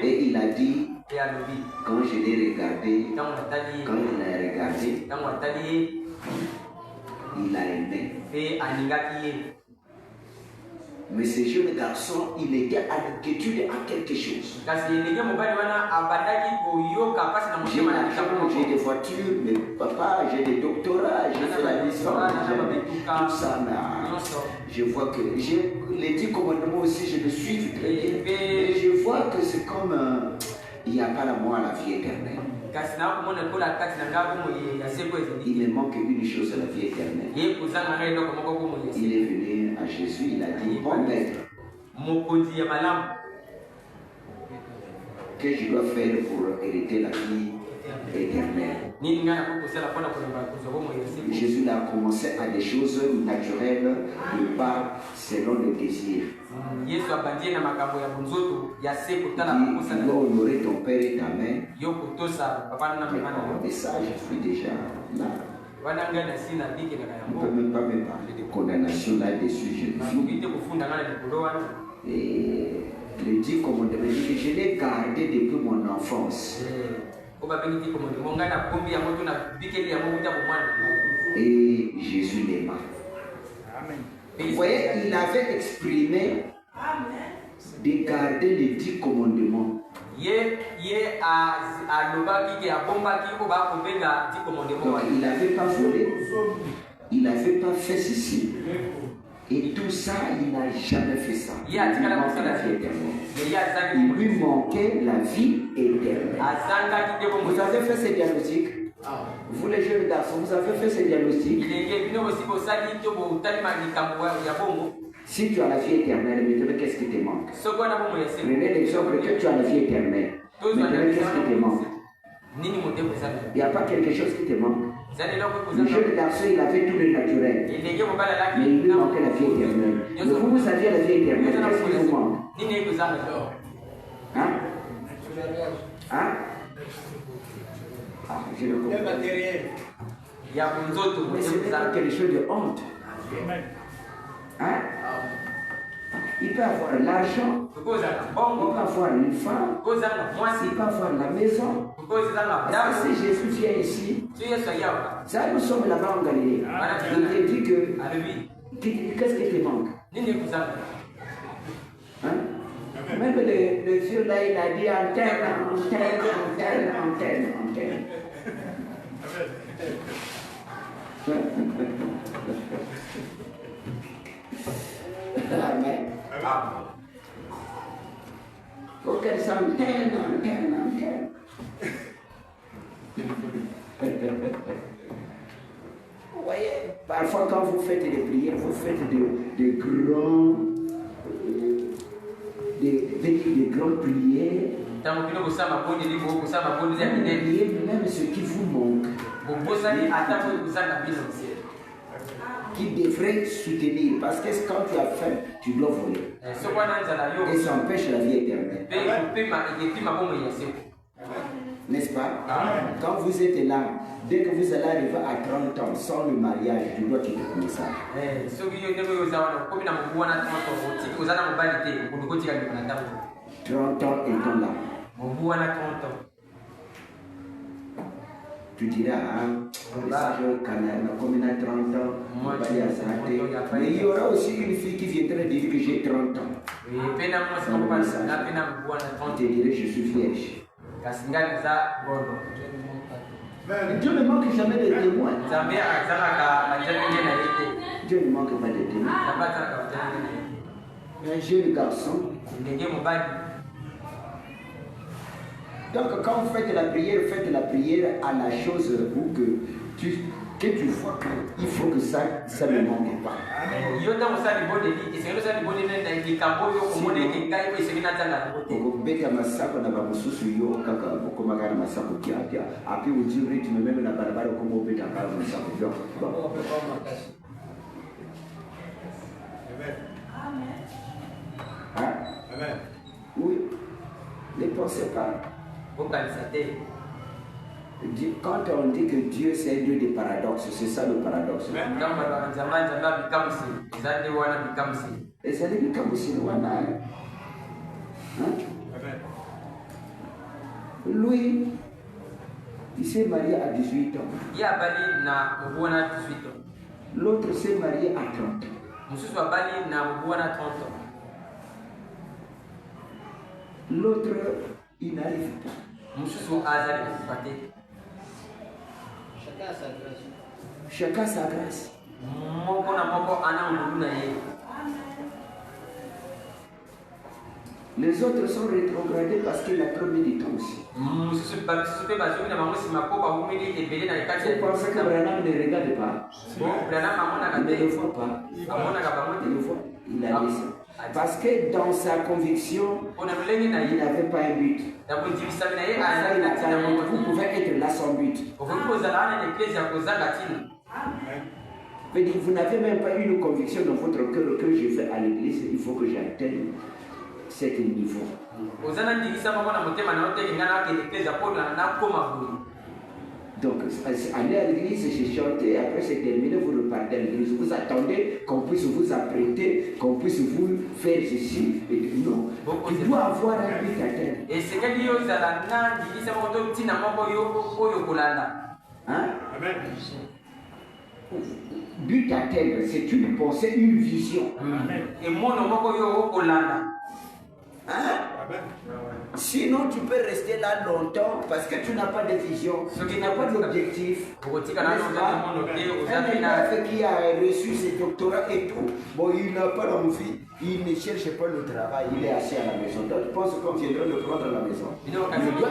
Et il a dit, quand je l'ai regardé, quand il a regardé, il a aimé. Mais ce jeune garçon, il était à l'étude à quelque chose. J'ai des voitures, mais papa, j'ai des doctorats, j'ai fait la licence, tout ça. Mais je vois que les 10 commandements aussi, je le suis très bien. Mais je vois que c'est comme il n'y a pas la moi la vie éternelle. Il me manque une chose à la vie éternelle. Il est venu à Jésus, il a dit, bon maître, que je dois faire pour hériter la vie éternelle. Jésus a commencé à des choses naturelles, pas selon le désir. Il doit honorer ton père et ta mère. Et ça, je suis déjà là. On ne peut même pas me parler de condamnation là-dessus, je le vis. Et les 10 commandements, je l'ai gardé depuis mon enfance. Et Jésus l'aima. Vous voyez, il avait exprimé de garder les 10 commandements. Donc, il n'avait pas volé, il n'avait pas fait ceci. Et tout ça, il n'a jamais fait ça. Il lui manquait la vie éternelle. Vous avez fait ce diagnostic? Vous les jeunes garçons, vous avez fait ce diagnostic? Si tu as la vie éternelle, maintenant qu'est-ce qui te manque? Prenez l'exemple que tu as la vie éternelle. Maintenant qu'est-ce qui te manque? nini mote kozala Il n'y a pas quelque chose qui te manque. zali eloko Le kozala jeune garçon, il avait tout le naturel. elenge mobali Mais il alaki lui manquait la vie éternelle. Mais vous aviez la vie éternelle. Qu'est-ce qui vous manque? nini ekozala Hein? Hein? Ah, je le comprends. ya kunzoto Mais mote ce n'est pas kozala quelque chose de honte. Hein? Il peut avoir l'argent, kozala il bongo peut avoir une femme, kozala mwasi il peut avoir la maison. kozala Parce que damu si Jésus vient ici, tu yesu ayaka ça nous sommes là-bas en Galilée. Il te dit que alobi qu'est-ce qui te manque? nini ekozala Hein? Même le vieux là, il a dit antenne, antenne, antenne, antenne, antenne. Amen. Faut qu'elle s'antenne, antenne, antenne. Vous voyez, parfois quand vous faites des prières, vous faites des grands, des grandes prières. ntango bino kosala mabondeli kosala mabondeli ya minene Priez même ce qui vous manque, bobosani ata oyo kozanga bino qui devrait soutenir. Parce que quand tu as faim, tu dois voler. soki wana nzala yo Et ça empêche la vie éternelle. mpe kopema ekepima bomoi ya seko N'est-ce pas? Quand vous êtes là, dès que vous allez arriver à 30 ans sans le mariage, tu dois quitter le message. soki yo ndenge oyo oza wana okomi na mobu wana otiki koza na mobali te okoki kotika ndeko na ntango 30 ans étant là. mobu wana 30 ans Tu diras, quand comme il a 30 ans, mais il y aura aussi une fille qui viendra dire que j'ai 30 ans. mpe na mwasi moko na mpe na mobu wana Je 30 te dirai, je suis vierge. kasi ngai eza bondo Dieu ne manque jamais de témoins. nzambe azalaka bajalenge na ye te Dieu ne manque pas de témoins. nzambe azalaka bajalenge na ye Un jeune garçon. ndenge mobali Donc quand vous faites la prière à la chose où que tu vois qu'il faut que ça ne manque pas. yo ntango osala libondeli esengeli osala libondeli na likambo oyo omona ete ngai oyo esengeli natanga yango te Okobeta masako na bamosusu yo kaka okomaka na masako tia api ojii rythme meme na barabara okoma obeta kaka masako bien. Hein? Oui. Ne pensez pas. bokanisa te Quand on dit que Dieu c'est un Dieu des paradoxes, c'est ça le paradoxe. ntango bato bana nzambe nzambe abikamusi eza nde wana bikamusi ezali likambo wana. Lui, il s'est marié à 18 ans. ye abali na mobu wana 18 ans L'autre s'est marié à 30 ans. mosusu abali na mobu wana 30 ans L'autre, il n'arrive pas. mosusu azali kokufa te Chacun sa grâce. moko na moko ana ngolu na ye Les autres sont rétrogradés parce qu'il a trop mis du temps aussi. mosusu mpe bazongi na bango nsima mpo bakumeli ebele na ekati Vous pensez que Branham ne regarde pas? branam amonaka Il ne le te voit pas. amonaka bango Il le te voit. Il a laissé. Parce que dans sa conviction, mpona lolenge na il ye n'avait pas un but. na kondimisami na ye Ça, azali il na a ntina dit, moko vous te pouvez être là sans but. okoki kozala wana na eklesi ya kozanga ntina Mais vous n'avez même pas une conviction dans votre cœur que je vais à l'église, il faut que j'atteigne cet niveau. oza na ndingisa moko na motema na yo teke ngai nakende eklesi ya mpo nakoma boye Donc, aller à l'église, j'ai chanté, après c'est terminé, vous repartez à l'église. Vous attendez qu'on puisse vous apprêter, qu'on puisse vous faire ceci. Et non, il doit avoir un but à terre. esengeli yo ozala na ndingisa moko to ntina moko yo oyo kolanda Hein? But à terre, c'est une pensée, une vision. emono moko yo okolanda Hein? Sinon, tu peux rester là longtemps parce que tu n'as pas de vision, tu n'as pas d'objectif. okotika nano oza emono te oza Un mpe na élève qui a reçu ses doctorats et tout, bon, il n'a pas l'envie, il ne cherche pas le travail, il est assis à la maison. Donc, je pense qu'on viendra le prendre à la maison. Il doit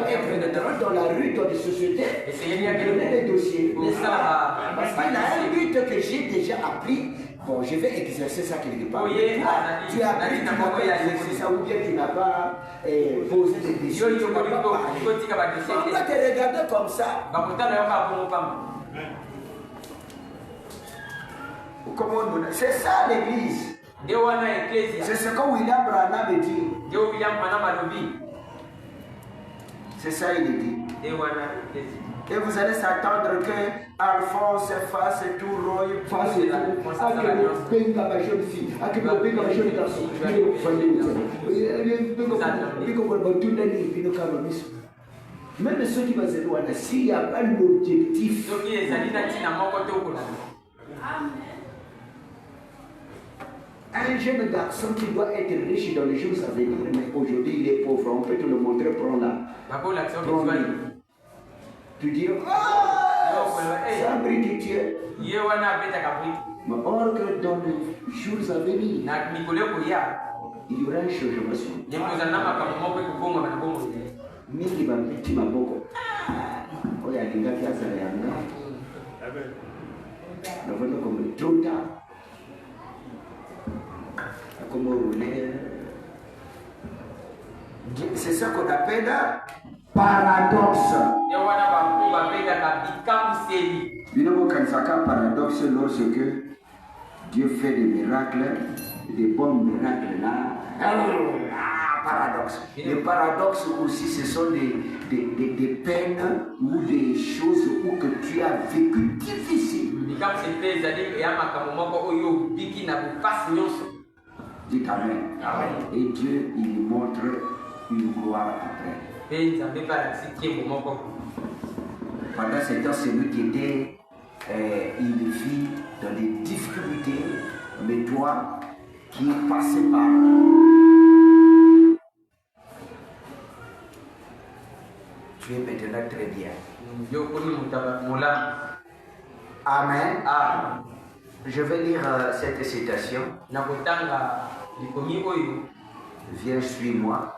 être dans la rue, dans les sociétés, esengeli donner les dossiers, n'est-ce pas? Parce qu'il a un bakisi but que j'ai déjà appris. Bon, je vais exercer ça quelque part. Oui, Tu as appris, tu n'as pas exercé ça, ou bien tu n'as pas posé des questions. Tu n'as pas parlé. On va te regarder comme ça. Comment nous... C'est ça l'église. C'est ce que William Branham dit. C'est ça il dit. Et vous allez s'attendre que Alphonse fasse tout, Roy fasse tout. Même ceux qui vont se loin, s'il n'y a pas l'objectif, un jeune garçon qui doit être riche dans les jours à venir, mais aujourd'hui il est pauvre, on peut te le montrer, prends-la. Tu dis, c'est un bris de Dieu. Mais or que dans les jours à venir, il y aura un changement sur mingi babiti maboko oyo alingaki azala yanga navanda comme trop tard comme rouler. C'est ça qu'on appelle paradoxe. Paradoxe lorsque Dieu fait des miracles, des bons miracles là. Paradoxe. Les paradoxes aussi, ce sont des peines ou des choses où que tu as vécu difficile. Dites Amen. Et Dieu, il nous montre une gloire après. Pendant ce temps, celui qui était une vie dans des difficultés, mais toi qui es passé par... Tu es maintenant très bien. Amen. Je vais lire cette citation. Viens, suis-moi.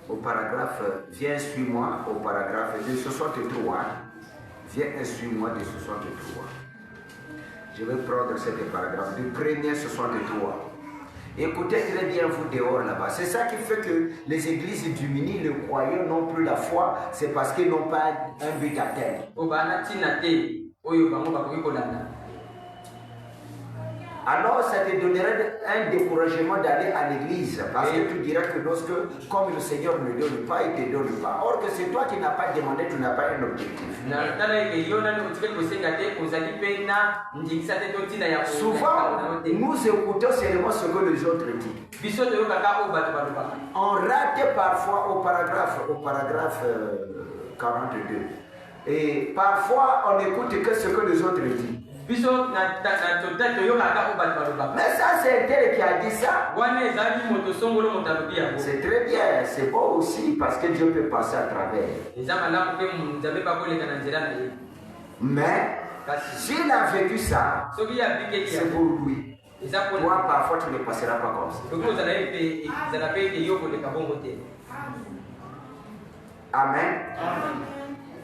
Au paragraphe, viens, suis-moi, au paragraphe de 63. Viens, suis-moi de 63. Je vais prendre cet paragraphe du premier 63. Écoutez très bien vous dehors là-bas. C'est ça qui fait que les églises diminuent, les croyants n'ont plus la foi, c'est parce qu'ils n'ont pas un but à terre. Alors ça te donnerait un découragement d'aller à l'église parce que tu diras que lorsque, comme le Seigneur ne donne pas, il ne te donne pas. Or que c'est toi qui n'as pas demandé, tu n'as pas un objectif. Souvent, nous écoutons seulement ce que les autres disent. On rate parfois au paragraphe 42. Et parfois, on n'écoute que ce que les autres disent. Mais ça, c'est un tel qui a dit ça. C'est très bien, c'est beau aussi parce que Dieu peut passer à travers. Mais s'il a vécu ça, c'est pour lui. Toi, parfois, tu ne passeras pas comme ça. Amen.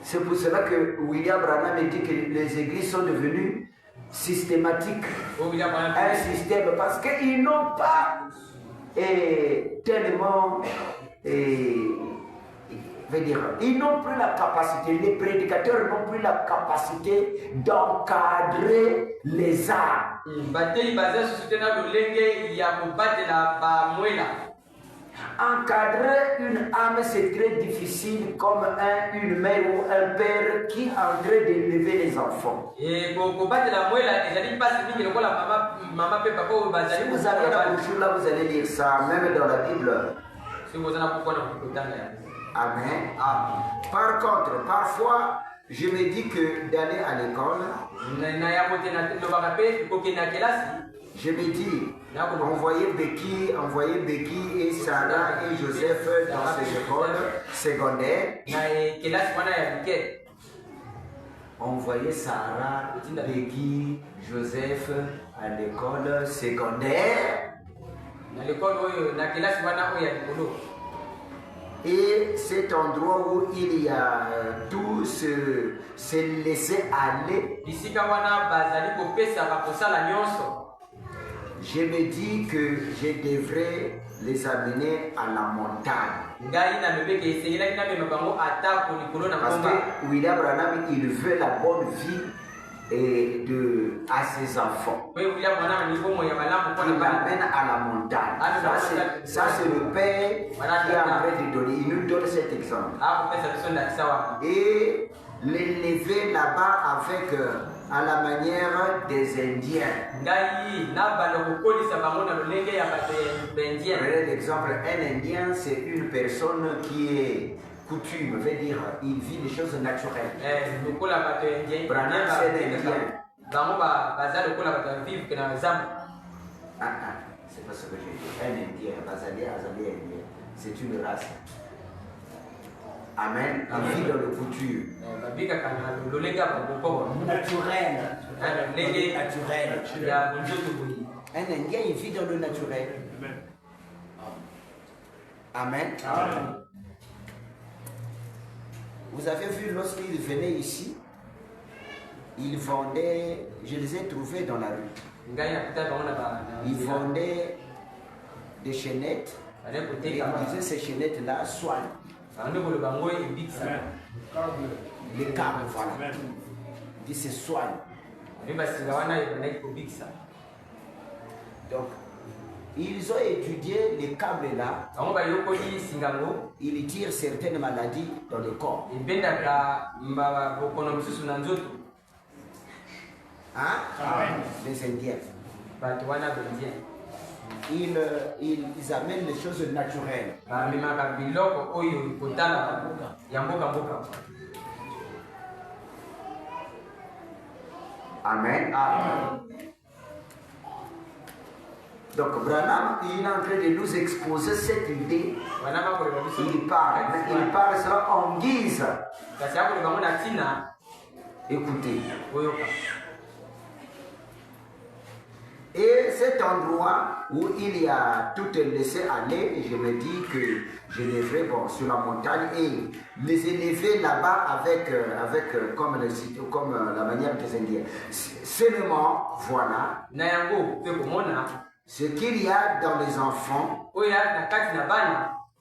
C'est pour cela que William Branham dit que les églises sont devenues systématiques. Un système parce qu'ils n'ont pas tellement... ils n'ont plus la capacité, les prédicateurs n'ont plus la capacité d'encadrer les arts. Encadrer une âme, c'est très difficile comme une mère ou un père qui est en train d'élever les enfants. Si vous avez la brochure là, vous allez lire ça, même dans la Bible. Amen. Par contre, parfois, je me dis que d'aller à l'école, je me dis, envoyer Becky et Sarah et Joseph dans ces écoles secondaires. Envoyer Sarah, Becky, Joseph à l'école secondaire. Et cet endroit où il y a tout se laisser aller, bisika wana bazali kopesa bakosala nyonso. je me dis que je devrais les amener à la montagne. Ngai nalobeki esengelaki namema bango atako likolo na Parce ngomba. que William Branham, il veut la bonne vie à ses enfants. Oyo William Branham ni bomo ya malamu Il mpona bana. m'amène à la montagne. Ça, c'est le Père qui est en train de donner. Il nous donne cet exemple. Akopesa biso ndakisa wana. Et l'élever là-bas avec, à la manière des Indiens. Ngai na bana kokolisa bango na lolenge ya bato ya bendien. Prenez l'exemple, un Indien, c'est une personne qui est coutume, veut dire, il vit les choses naturelles. Lokola bato ya indien. Branham, c'est un Indien. Bango baza lokola bato ya vivre ke na zambo. C'est pas ce que j'ai dit. Un Indien, Bazali, Azali Indien, c'est une race. Amen. Il vit dans le couture. Babika kana lolenge ya bakoko. Naturel. Lolenge Naturel. ya bunjoto boyi. Un Indien, il vit dans le naturel. Amen. Amen. Vous avez vu, lorsqu'ils venaient ici, ils vendaient, je les ai trouvés dans la rue. Ils vendaient des chaînettes. Et ils disaient ces chaînettes-là soignent. Les câbles, voilà. Ils disent c'est soigne. Donc, ils ont étudié les câbles là. Ils tirent certaines maladies dans le corps. Hein? Les Indiens. Ils amènent les choses naturelles. Amen. Donc Branham, il est en train de nous exposer cette idée. Il parle cela en guise. Écoutez. Et cet endroit où il y a tout laissé aller, je me dis que je devrais sur la montagne et les élever là-bas avec comme la manière des Indiens. Seulement, voilà. Ce qu'il y a dans les enfants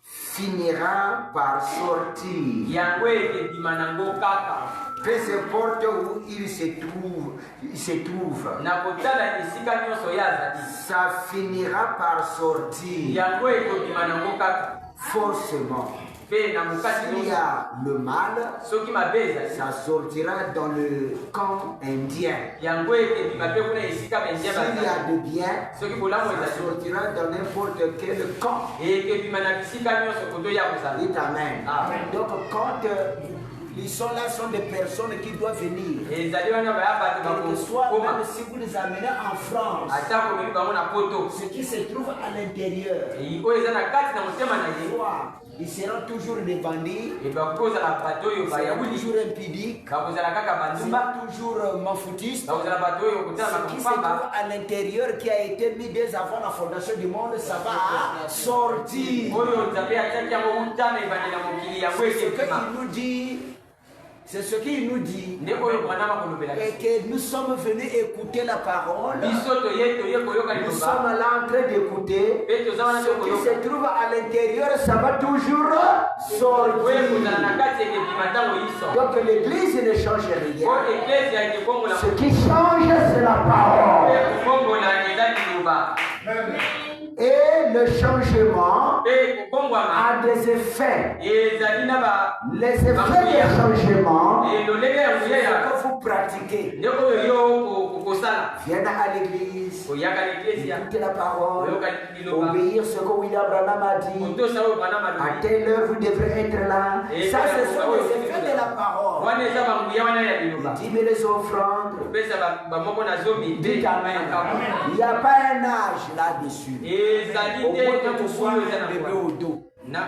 finira par sortir. Peu importe où il se trouve, ça finira par sortir. Forcément. S'il y a le mal, ça sortira dans le camp indien. S'il y a de bien, ça sortira dans n'importe quel camp. Dites Amen. Donc quand ils sont là, sont des personnes qui doivent venir. Quel que soit, même si vous les amenez en France, ce qui se trouve à l'intérieur, ils seront toujours des bandits, ils seront toujours impudiques, ils seront toujours mafoutistes. Ce qui se trouve à l'intérieur, qui a été mis dès avant la fondation du monde, ça va sortir. C'est ce qu'il nous dit. Et que nous sommes venus écouter la parole. Nous sommes là en train d'écouter. Ce qui se trouve à l'intérieur, ça va toujours sortir. Donc l'église ne change rien. Ce qui change, c'est la parole. Et le changement a des effets. Les effets du changement, c'est que vous pratiquez. Viens à l'église, écoutez la parole, obéir ce que William Branham a dit. À telle heure, vous devrez être là. Ça, ce sont les effets de la parole. Dîmes les offrandes. Dites Amen. Il n'y a pas un âge là-dessus. Au moins que tu sois un bébé au dos. Na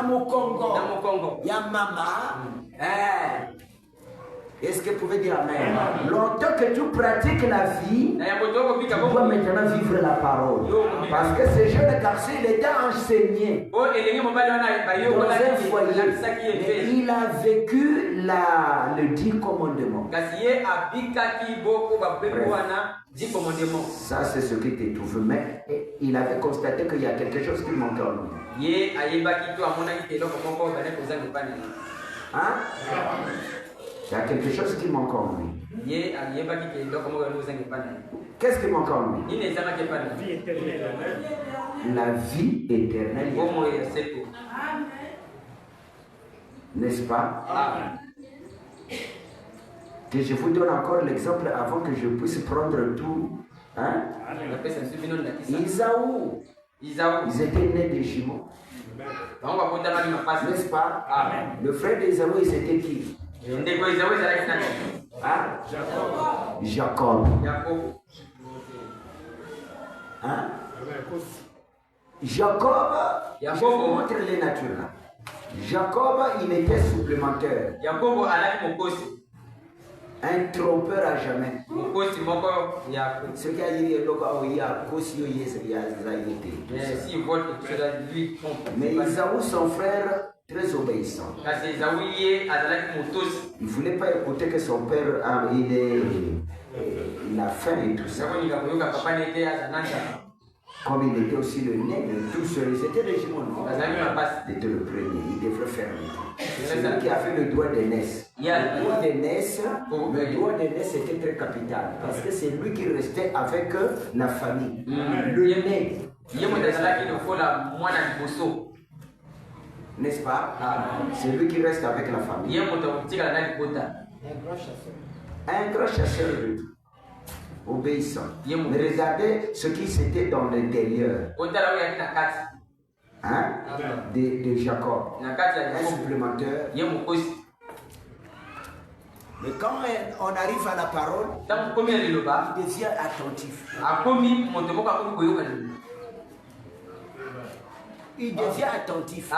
Mukongo, ya mama, Est-ce que vous pouvez dire Amen? Longtemps que tu pratiques la vie, tu dois maintenant vivre la parole. Parce que ce jeune garçon, il était enseigné dans un foyer. Mais il a vécu le 10 commandements. Ça, c'est ce qui te trouve. Mais il avait constaté qu'il y a quelque chose qui manquait en lui. Hein? Il y a quelque chose qui manque en lui. Qu'est-ce qui manque en lui? La vie éternelle. N'est-ce pas? Que je vous donne encore l'exemple avant que je puisse prendre tout. Hein? Isaou. Ils étaient nés des jumeaux. N'est-ce pas? Le frère d'Isaou, ils étaient qui? Hein? Jacob. Hein? Jacob, je vous montre les natures là. Jacob, il était supplémentaire. Un trompeur à jamais. Ce qui a dit mais Isaou, son frère, très obéissant. Il ne voulait pas écouter que son père il a faim et tout ça. Comme il était aussi le né de tous ceux, c'était le jumeau. Il était le premier, il devrait faire le c'est lui qui a fait le doigt d'aînesse. Le doigt d'aînesse était très capital parce que c'est lui qui restait avec la famille. Le né. N'est-ce pas? C'est lui qui reste avec la famille. Un grand chasseur obéissant. Mais regardez ce qui c'était dans l'intérieur. Hein? De Jacob. Un supplémentaire. Mais quand on arrive à la parole, il devient attentif. Il devient attentif.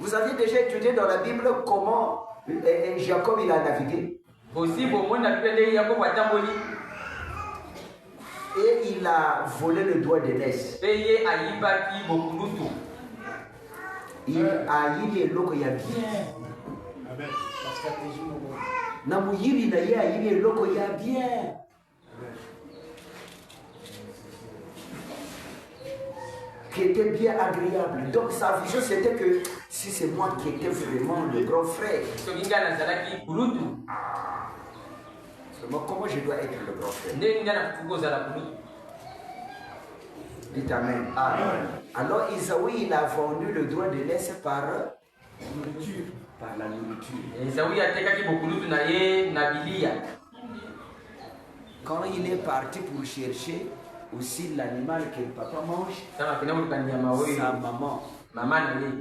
Vous avez déjà étudié dans la Bible comment Jacob il a navigué? Et il a volé le doigt d'aînesse. Il a eu des lots qu'il y a bien. Namuyiri na ye a eu des lots qu'il y a bien. Qui était bien agréable. Donc sa vision c'était que si c'est moi qui étais vraiment le grand frère. Comment je dois être le grand frère? Dites Amen. Alors Isaou il a vendu le droit de l'aise par la nourriture. Quand il est parti pour chercher aussi l'animal que papa mange, sa maman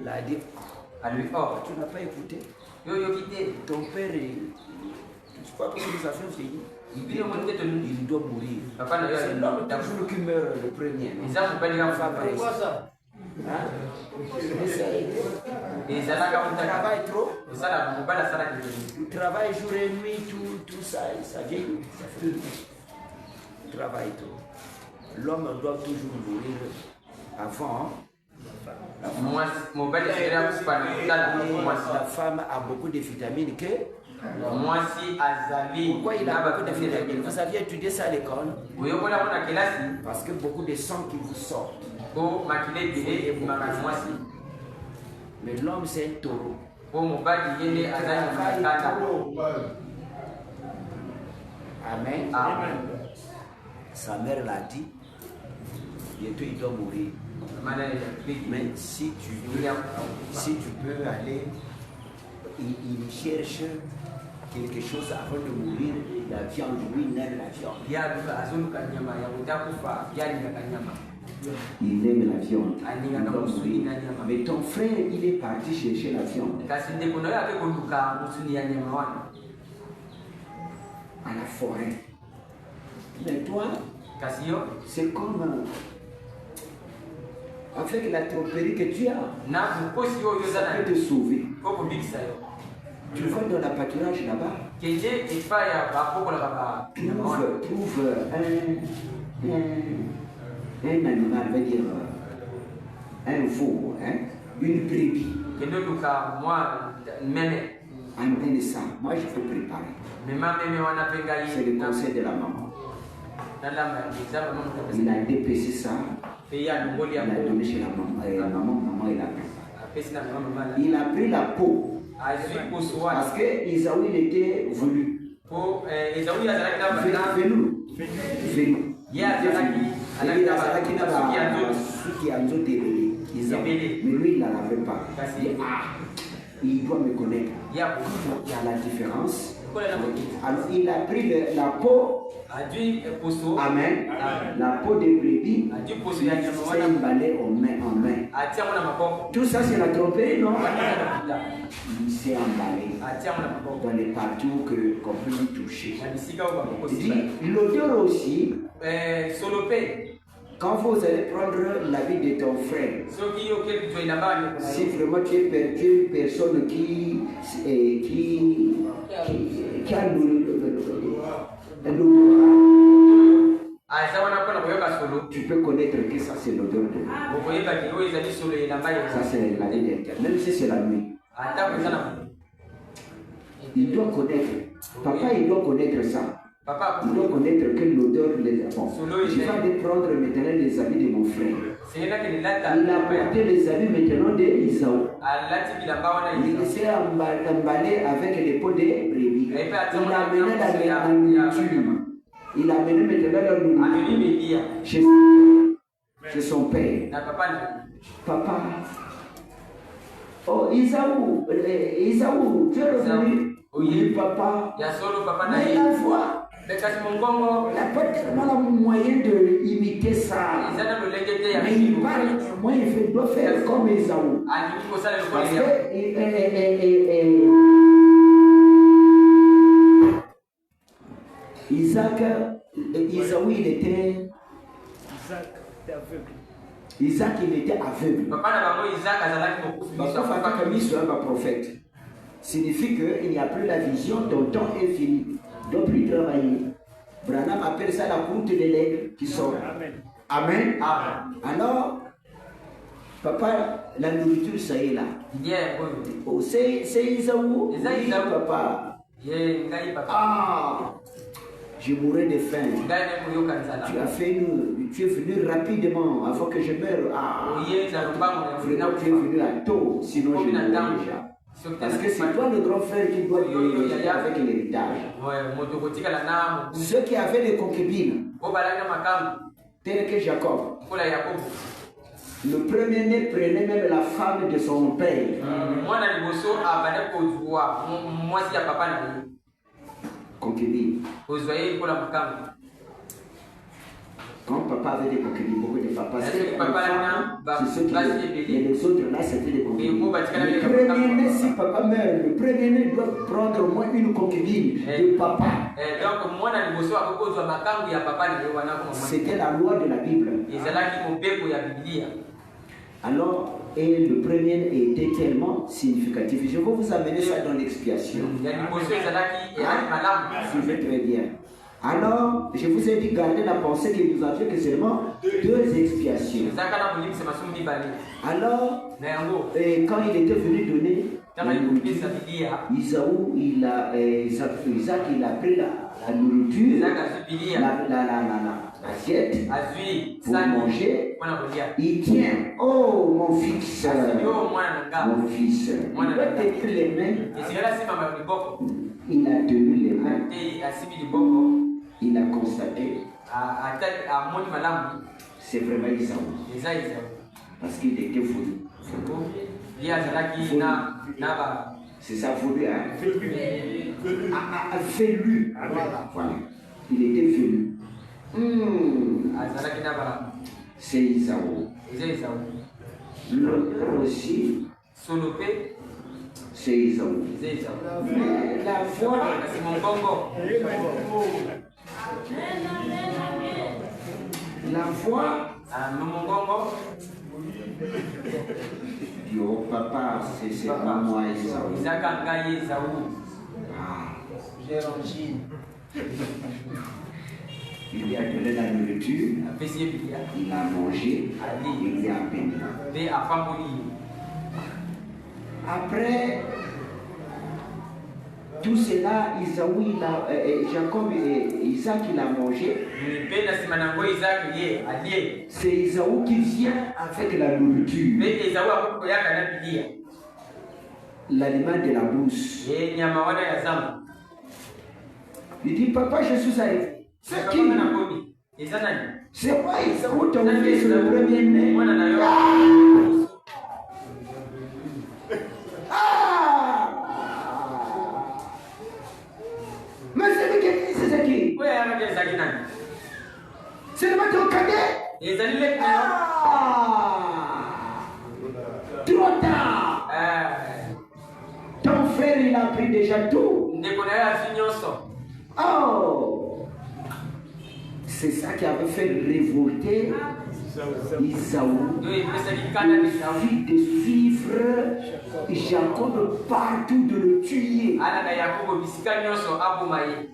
l'a dit, tu n'as pas écouté? Ton père je crois que nous avons fini. Il doit mourir. C'est l'homme toujours qui meurt le premier. Pourquoi ça? Il travaille trop. Il travaille jour et nuit, tout ça, ça vieillit. Il travaille trop. L'homme doit toujours mourir avant. La femme a beaucoup de vitamines que. Pourquoi il a beaucoup de vitamines? Vous aviez étudié ça à l'école? Parce que beaucoup de sang qui vous sort. Mais l'homme c'est un taureau. Amen. Sa mère l'a dit. Bientôt il doit mourir. Mais si tu peux aller, il cherche quelque chose avant de mourir, la viande, lui il aime la viande. Il aime la viande. Mais ton frère, il est parti chercher la viande. À la forêt. Mais toi, c'est comme avec la tromperie que tu as, ça peut te sauver. Tu vas dans la pâturage là-bas. Trouve un animal, va dire un veau, hein, une brebis. Amène ça. Moi, je peux préparer. C'est le conseil de la maman. Il a dépêché ça. Il a donné chez la maman. Maman, il a pris. Il a pris la peau. Parce que Isaou, il était velu. Velu. Mais lui, il ne l'avait pas. Il doit me connaître. Il y a la différence. Alors, il a pris la peau. Amen. La peau de brebis. C'est emballé en main. Tout ça, c'est la tromperie, non? Il s'est emballé dans les partout qu'on peut lui toucher. Il dit, l'odeur aussi. Quand vous allez prendre l'habit de ton frère, si vraiment tu es une personne qui a tu peux connaître que ça c'est l'odeur de Dieu. Ça c'est la vie d'Éternel, même si c'est la nuit. Il doit connaître. Papa, il doit connaître ça. Il doit connaître que l'odeur les bon. Je vais aller prendre maintenant les habits de mon frère. Il a porté les habits maintenant de Isaou. Il s'est emballé avec les peaux de brebis. Il a amené la nourriture. Il a amené maintenant la nourriture chez son père. Papa. Oh, Isaou, tu es revenu. Oui, papa. Mais la voix. Il n'a pas tellement le moyen d'imiter ça. Mais il parle, moi il doit faire comme Esaou. Parce que Esaou il était Isaac il était aveugle. Papa soit un prophète. Signifie qu'il n'y a plus la vision, ton temps est fini. Il ne doit plus travailler. Branham appelle ça la route de l'aigle qui sort. Amen. Alors, papa, la nourriture, ça y est là. Oh, c'est Isaou. Oui, papa. Ah, je mourrais de faim. Tu es venu rapidement avant que je meure. Ah, vraiment, tu es venu à tôt, sinon je mourrais déjà. Parce que c'est toi le grand frère qui doit diriger avec l'héritage. Ceux qui avaient les concubines, tels que Jacob, le premier-né prenait même la femme de son père. Concubine. Quand papa avait des concubines, beaucoup de papas, c'est ceux qui et les autres là, c'était des concubines. Le premier-né, si papa meurt, le premier-né doit prendre au moins une concubine de papa. C'était la loi de la Bible. Alors, et le premier était tellement significatif. Je vais vous amener ça dans l'expiation. Suivez très bien. Alors, je vous ai dit garder la pensée que nous avions que seulement 2 expiations. Alors, quand il était venu donner Isaou, Isaac, il a pris la nourriture, l'assiette pour manger. Il tient, oh mon fils, mon fils, il a tenu les mains. Il a tenu les mains. Il a constaté. C'est vraiment Isaou. Parce qu'il était voulu. C'est ça, voulu, hein? Velu. Voilà. Il était velu. C'est Isaou. L'autre aussi. C'est Isaou. Mais la foi. La foi. Dis au papa, c'est moi Esaü. ezaka ngai Esaü. Il lui a donné la nourriture, apesi ye bilia il a mangé, il lui a béni. mpe apamboli ye. Après tout cela, Jacob et Isaac, il a mangé. mpe na nsima na yango Isaki ye alie C'est Isaü qui vient avec la nourriture, mpe Esaü akoki koyaka na bilia l'aliment de la bouche. ye nyama wana ya zamba. Il dit, papa, je suis arrivé. C'est qui? Kaka na komi eza nani? C'est moi, Isaü, ton fils, le premier-né. mwana na yo Mais c'est qui? oyo ayaka te ezalaki nani? C'est le maître cadet. ezali leki na yo. Trop tard. Ton frère, il a pris déjà tout. ndeko na yo azwi nyonso. Oh, c'est ça qui avait fait révolter Isaü. oyo epesaki kanda na Il Esaü. suffit de suivre Jacob partout, de le tuer. alaka yakobo bisika nyonso aboma ye.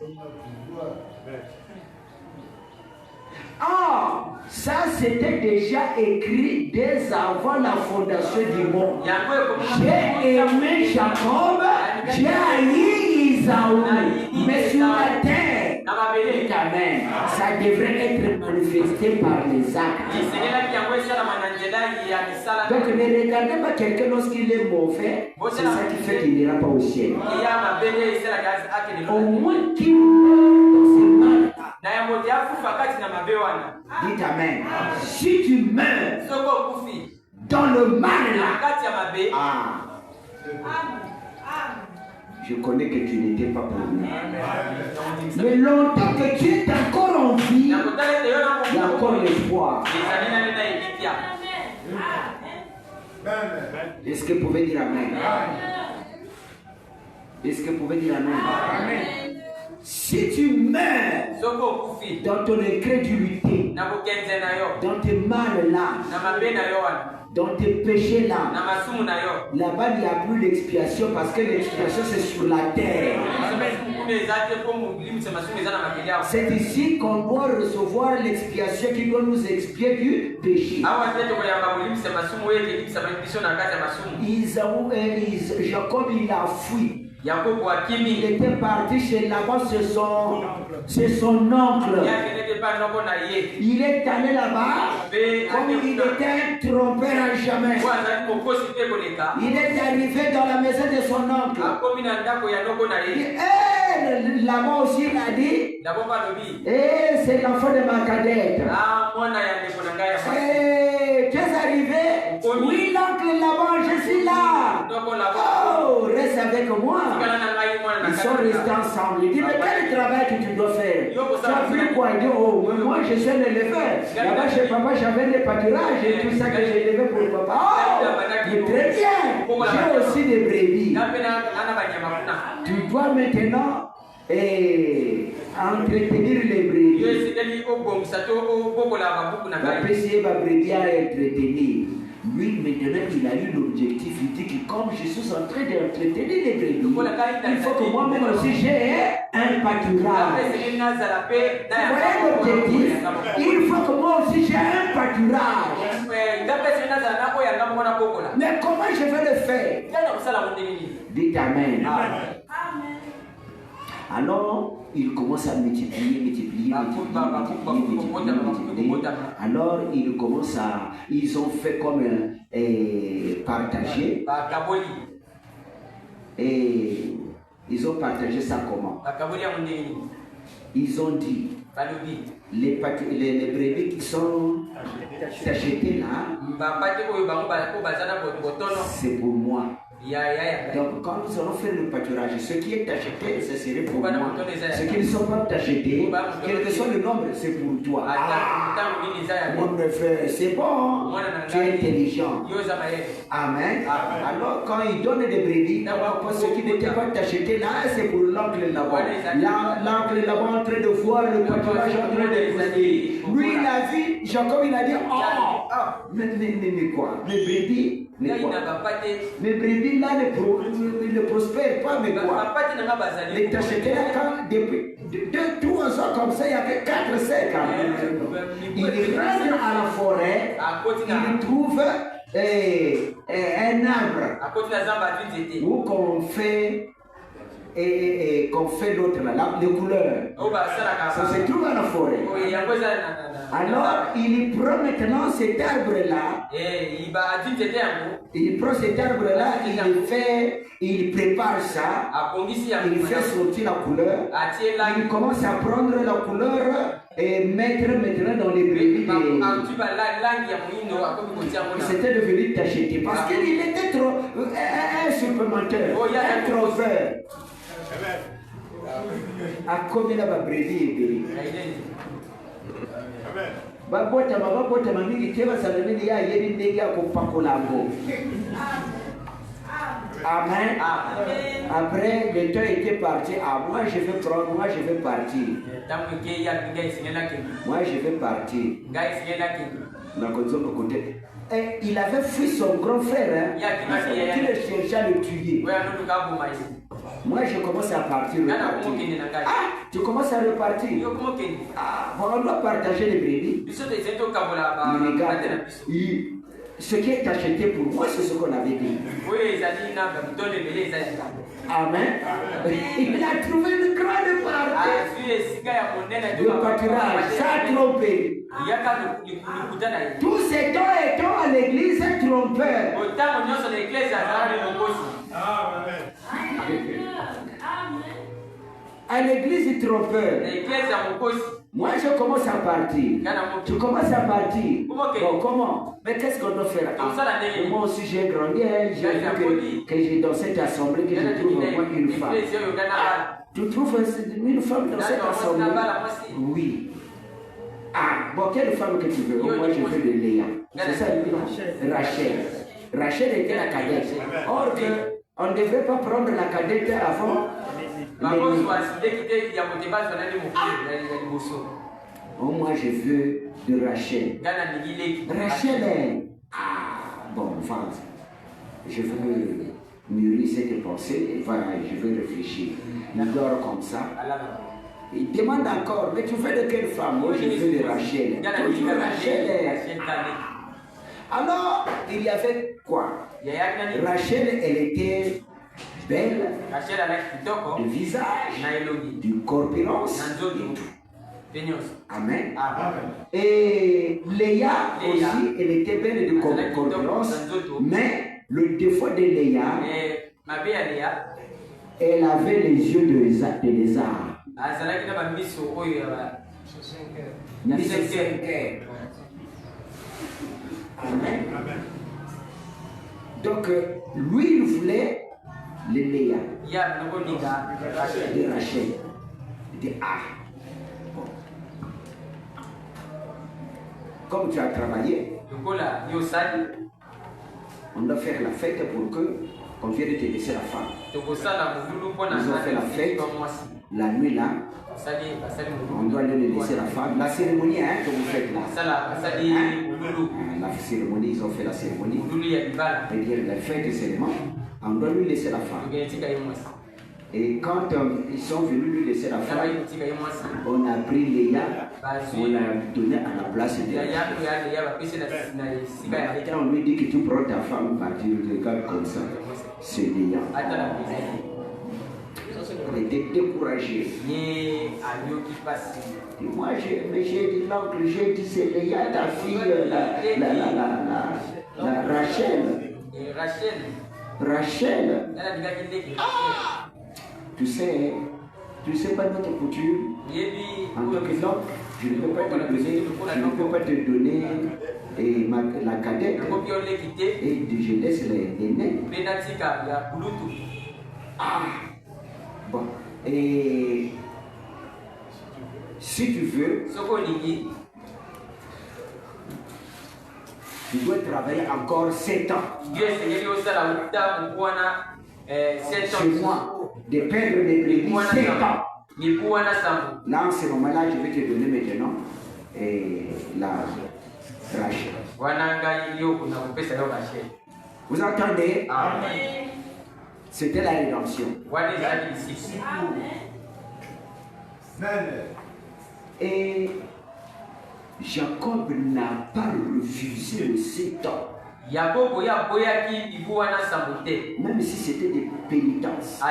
Ah, ça c'était déjà écrit dès avant la fondation du monde. yango J'ai aimé Jacob, j'ai haï Isaü, mais sur la terre, na mabele Amen, ça devrait être manifesté par les actes. esengelaki yango esalama na nzela ya misala Donc ne regardez pas quelqu'un lorsqu'il est mauvais, c'est ça qui fait qu'il n'ira pas au ciel. ya mabele esalaka akende Au moins qu'il meurt dans ce mal. na yango te akufa kati na mabe wana. Dites Amen. Si tu meurs soki okufi dans le mal na là, kati ya mabe je connais que tu n'étais pas pour moi. Mais longtemps que tu es encore en vie, na kotala ete yo il y a encore l'espoir. ezali nani na ekitia. Est-ce que vous pouvez dire Amen? Est-ce que vous pouvez dire Amen? Si tu meurs soki okufi dans ton incrédulité, na bokenze na yo dans tes mal là, na mabe na yo wana dans tes péchés là, na masumu na yo là-bas il n'y a plus l'expiation parce que l'expiation c'est sur la terre. kuna eza te mpo molimisa masumu eza na mabele awa. C'est ici qu'on doit recevoir l'expiation qui doit nous expier du péché. awa te tokoyamba molimisa masumu oyo ekelimisa biso na kati ya masumu. Jacob il a fui. yakobo Il akimi était parti chez Laban, c'est son oncle. yakendeke mpa noko na ye Il est allé là-bas, comme il était un trompeur à jamais. po azali mokosi te koleka Il est arrivé dans la maison de son oncle. akomi na ndako ya noko na ye. Laban aussi il a dit, D'abord balobi c'est l'enfant de ma cadette. mwana ya ndeko na ngai ya mwasi. Tu es arrivé? Oui, l'oncle Laban, je suis là. ndoko labo Oh, reste avec moi. tikala na ngai mwana na Ils sont kati na restés ensemble. Il dit, mais quel travail que tu dois faire? Tu as fait quoi? Il dit, oh, mais moi je suis un éleveur. Là-bas chez papa, j'avais des pâturages et tout ça que j'ai élevé pour le papa. Oh, mais très bien. J'ai aussi des brebis. na mpe ana banyama kuna Tu dois maintenant entretenir les yo brebis. esikeli obongisa to obokola babuku na On ngai. peut essayer ma brebis à entretenir. Lui, maintenant, il a eu l'objectif. Il dit que comme je suis en train d'entretenir les brebis, il faut que moi-même aussi j'ai un pâturage. Vous voyez l'objectif? Il faut que moi aussi j'ai un pâturage. Mais comment je vais le faire? Dites Amen. Alors, il commence à multiplier. Alors, ils ont fait comme partager. Et ils ont partagé ça comment? Ils ont dit, les brebis qui sont achetées là, c'est pour moi. Donc quand nous allons faire le pâturage, ce qui est acheté, ce serait pour moi. Ce qui ne sont pas achetés, quel que soit le nombre, c'est pour toi. Mon frère, c'est bon, tu es intelligent. Amen. Alors quand il donne des brebis, ce qui n'était pas acheté là, c'est pour l'oncle là-bas. L'oncle là-bas en train de voir le pâturage en train de pousser. Lui, il a vu Jacob, il a dit, oh, mais quoi? Mes brebis, mais quoi? Mes brebis là ne prospèrent pas, mais quoi? Mais t'achetais là quand, depuis 2-3 ans comme ça, il y avait 4-5 ans. Il rentre à la forêt, il trouve un arbre où qu'on fait qu'on fait l'autre là, les couleurs. Ça se trouve à la forêt. Alors, il prend maintenant cet arbre-là. Il prend cet arbre-là, il prépare ça. Il fait sortir la couleur. Il commence à prendre la couleur et mettre maintenant dans les brebis. C'était devenu tacheté parce qu'il était trop un supplémentaire, un trophée. A combien la brebis babota mamili teba salamini ya yeri ndege akopakolango. Amen. Après, le temps était parti. Ah, moi je vais prendre, moi je vais partir. Moi je vais partir. Et il avait fui son grand frère, hein, qui le cherchait à le tuer. Moi je commence à partir. Ah, tu commences à repartir. Ah, bon, on doit partager les brebis. Il regarde. Ce qui est acheté pour moi, c'est ce qu'on avait dit. Amen. Il a trouvé une grande partie de pâturage, sans tromper. Tous ces temps étant à l'église trompeurs. À l'église trompeur. Moi je commence à partir. Tu commences à partir. Bon, comment? Mais qu'est-ce qu'on doit faire? Moi aussi j'ai grandi, j'ai vu que j'ai dans cette assemblée que je trouve au moins une femme. Tu trouves une femme dans cette assemblée? Oui. Ah, bon, quelle femme que tu veux? Moi je veux de Léa. C'est ça le nom? Rachel. Rachel était la cadette. Or on ne devrait pas prendre la cadette avant. Oh, moi je veux de Rachel. Rachel est... Ah, bon, enfin, je veux mûrir cette pensée et voilà, je veux réfléchir. Il dort comme ça. Il demande encore, mais tu veux de quelle femme? Moi je veux de Rachel. Toujours Rachel. Alors, il y avait quoi? Rachel, elle était belle, de visage, de corpulence, Amen. Et Léa aussi, elle était belle de corpulence, mais le défaut de Léa, elle avait les yeux de lézard. Amen. Donc, lui, il voulait les Léa de Rachel. Il dit, ah, bon. Comme tu as travaillé, on doit faire la fête pour qu'on vienne te laisser la femme. Ils ont fait la fête, la nuit là, on doit leur laisser la femme. La cérémonie hein, que vous faites là. La cérémonie, ils ont fait la cérémonie. C'est-à-dire la fête seulement, on doit lui laisser la femme. Et quand ils sont venus lui laisser la femme, on a pris Léa, on l'a donné à la place de Léa. On lui dit que tu prends ta femme, partir de regarde comme ça. C'est Léa. Elle était découragée. Et moi, j'ai dit l'oncle, j'ai dit c'est Léa, ta fille, la Rachel. Rachel. Ah! Tu sais pas notre coutume. En tant que l'homme, je ne peux pas te donner la cadette et je laisse les nains. Ah! Bon, et si tu veux, tu dois travailler encore 7 ans. Chez moi, de perdre mes brebis 7 ans. Là, en ce moment-là, je vais te donner maintenant et la Rachel. Vous entendez? Amen. C'était la rédemption. Et Jacob n'a pas refusé le 7 ans. Même si c'était des pénitences.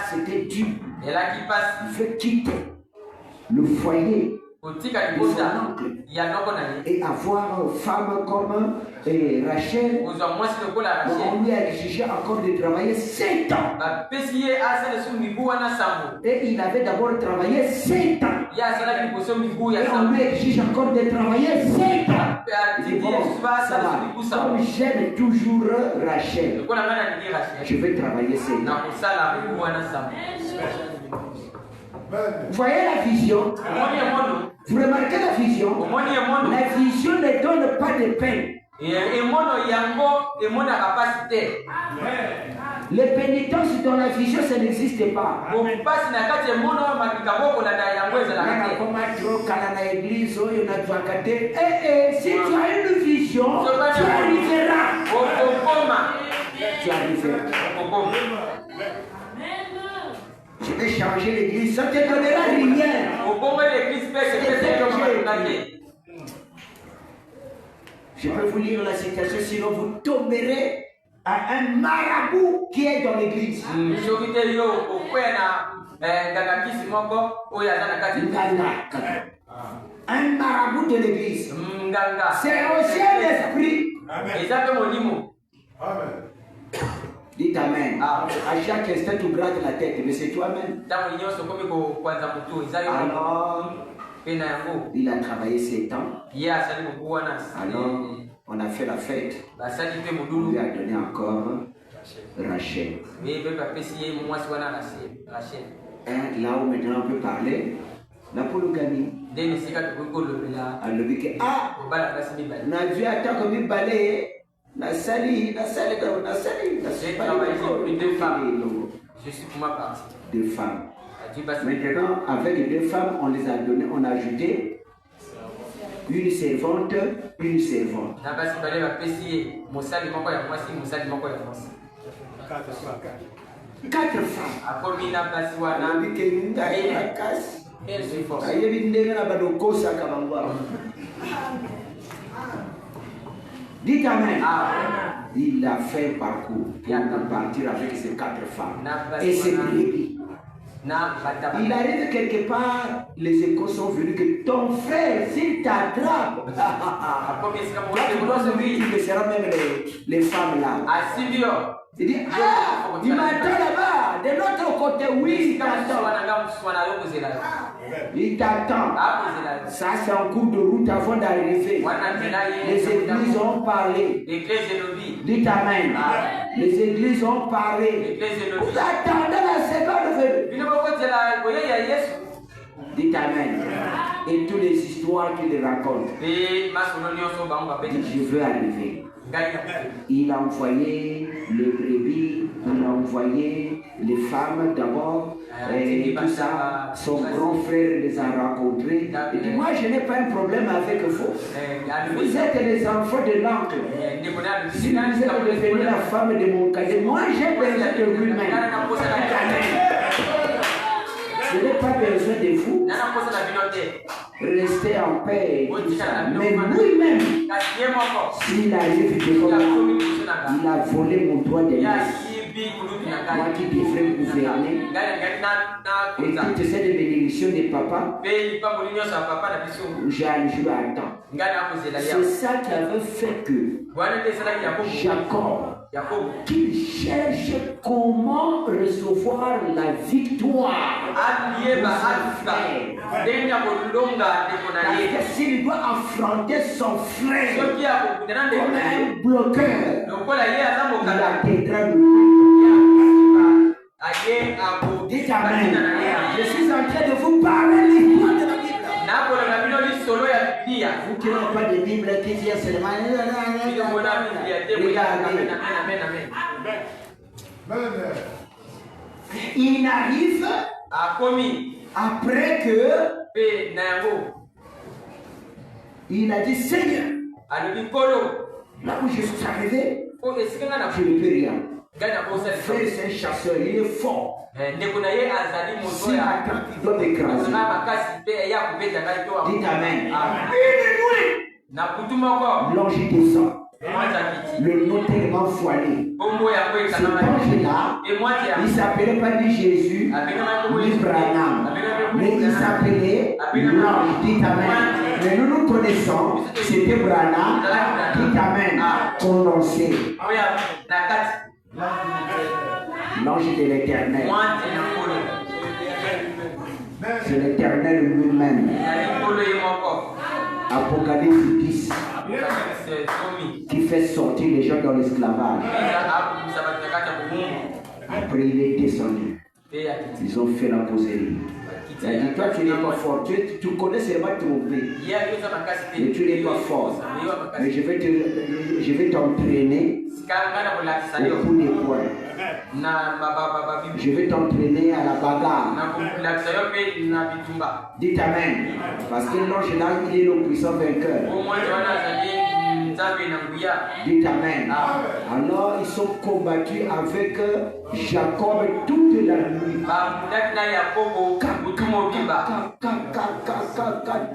C'était dur. Il fait quitter le foyer de son oncle et avoir femme comme Rachel. On lui a exigé encore de travailler 7 ans. Et il avait d'abord travaillé 7 ans. Et on lui exige encore de travailler 7 ans. Il dit bon, ça va. Comme j'aime toujours Rachel, je vais travailler 7 ans. Vous voyez la vision? Vous remarquez la vision? La vision ne donne pas de peine. Les pénitences dans la vision, ça n'existe pas. Si tu as une vision, tu arriveras. Tu arriveras. Je vais changer l'église, ça ne te donnera rien. Je peux vous lire la citation, sinon vous tomberez à un marabout qui est dans l'église. Un marabout de l'église. C'est aussi un esprit. Amen. Dites Amen. À chaque instant, tu grattes la tête, mais c'est toi-même. Alors, il a travaillé 7 ans. Alors, on a fait la fête. On lui a donné encore Rachel. Là où maintenant on peut parler, la polygamie. Alors, on a vu attends comme il balaye. Je suis pour ma partie. 2 femmes. Maintenant, avec les 2 femmes, on les a donné, on a ajouté une servante, une servante. 4 femmes. Dites Amen. Il a fait un parcours pour partir avec ces 4 femmes. Et c'est brebis. Il arrive quelque part, les échos sont venus que ton frère, s'il t'attrape, il sera même les femmes là. Il dit, il m'attend là-bas, de l'autre côté, oui, il t'attend. Il t'attend. Ça, c'est en cours de route avant d'arriver. Les églises ont parlé. Dites Amen. Les églises ont parlé. Vous attendez la seconde venue. Dites Amen. Et toutes les histoires qu'il raconte. Je veux arriver. Il a envoyé le brebis, il a envoyé les femmes d'abord, et tout ça. Son grand frère les a rencontrés. Il dit, moi je n'ai pas un problème avec vous. Vous êtes les enfants de l'oncle. Si vous êtes devenus la femme de mon cadet, moi j'ai besoin de lui-même. Je n'ai pas besoin de vous. Restez en paix. Mais lui-même, s'il arrive devant moi, il a volé mon droit de naissance. Moi qui devrais gouverner. Et toutes ces bénédictions de papa, j'ai joué à temps. C'est ça qui avait fait que Jacob, qu'il cherche comment recevoir la victoire. Parce que s'il doit affronter son frère comme un bloqueur, il atteindra le. Dites Amen. Je suis en train de vous parler l'histoire de la Bible. Vous qui n'avez pas de Bible, qui dit seulement. Il arrive après que Il a dit, Seigneur, alobi nkolo là où je suis arrivé, oyo esika nga na je ne peux rien. ngai nakosala Frère, c'est un chasseur, il est fort. ndeko na ye azali moto S'il ya attaque, il doit m'écraser. azanga makasi mpe ya kobeta ngai to Dites Amen. Amen. Une nuit, na kutu moko l'ange descend. mwasi akiti Le nom tellement voilé. bongo yango Cet ekanama ange-là, e mwasi ya il ne s'appelait pas ni Jésus, ni Branham, mais il s'appelait l'ange. Dites Amen. Mais nous nous connaissons, c'était Branham. Dites Amen. Condensé. oya na kati L'ange de l'éternel. mwasi na nkolo C'est l'éternel lui-même. ezali nkolo ye moko Apocalypse 10, somi qui fait sortir les gens dans l'esclavage. eza akobimisa bato na kati ya komungu Après, il est descendu. mpe akiti Ils ont fait la poserie. Il a dit, toi, tu n'es pas fort. Tu connais seulement tromper. ye ali oza makasi te Mais tu n'es pas fort. Mais je vais t'entraîner sika ngai na kolakisa au yo coup des poings. na babibi Je vais t'entraîner à la bagarre. na kolakisa yo mpe na bitumba Dites Amen. Parce que l'ange là, il est le puissant vainqueur. po mwasi wana azali nzambe na nguya Dites Amen. Alors, ils sont combattus avec Jacob toute la nuit. bamundaki na yakobo butu mobimba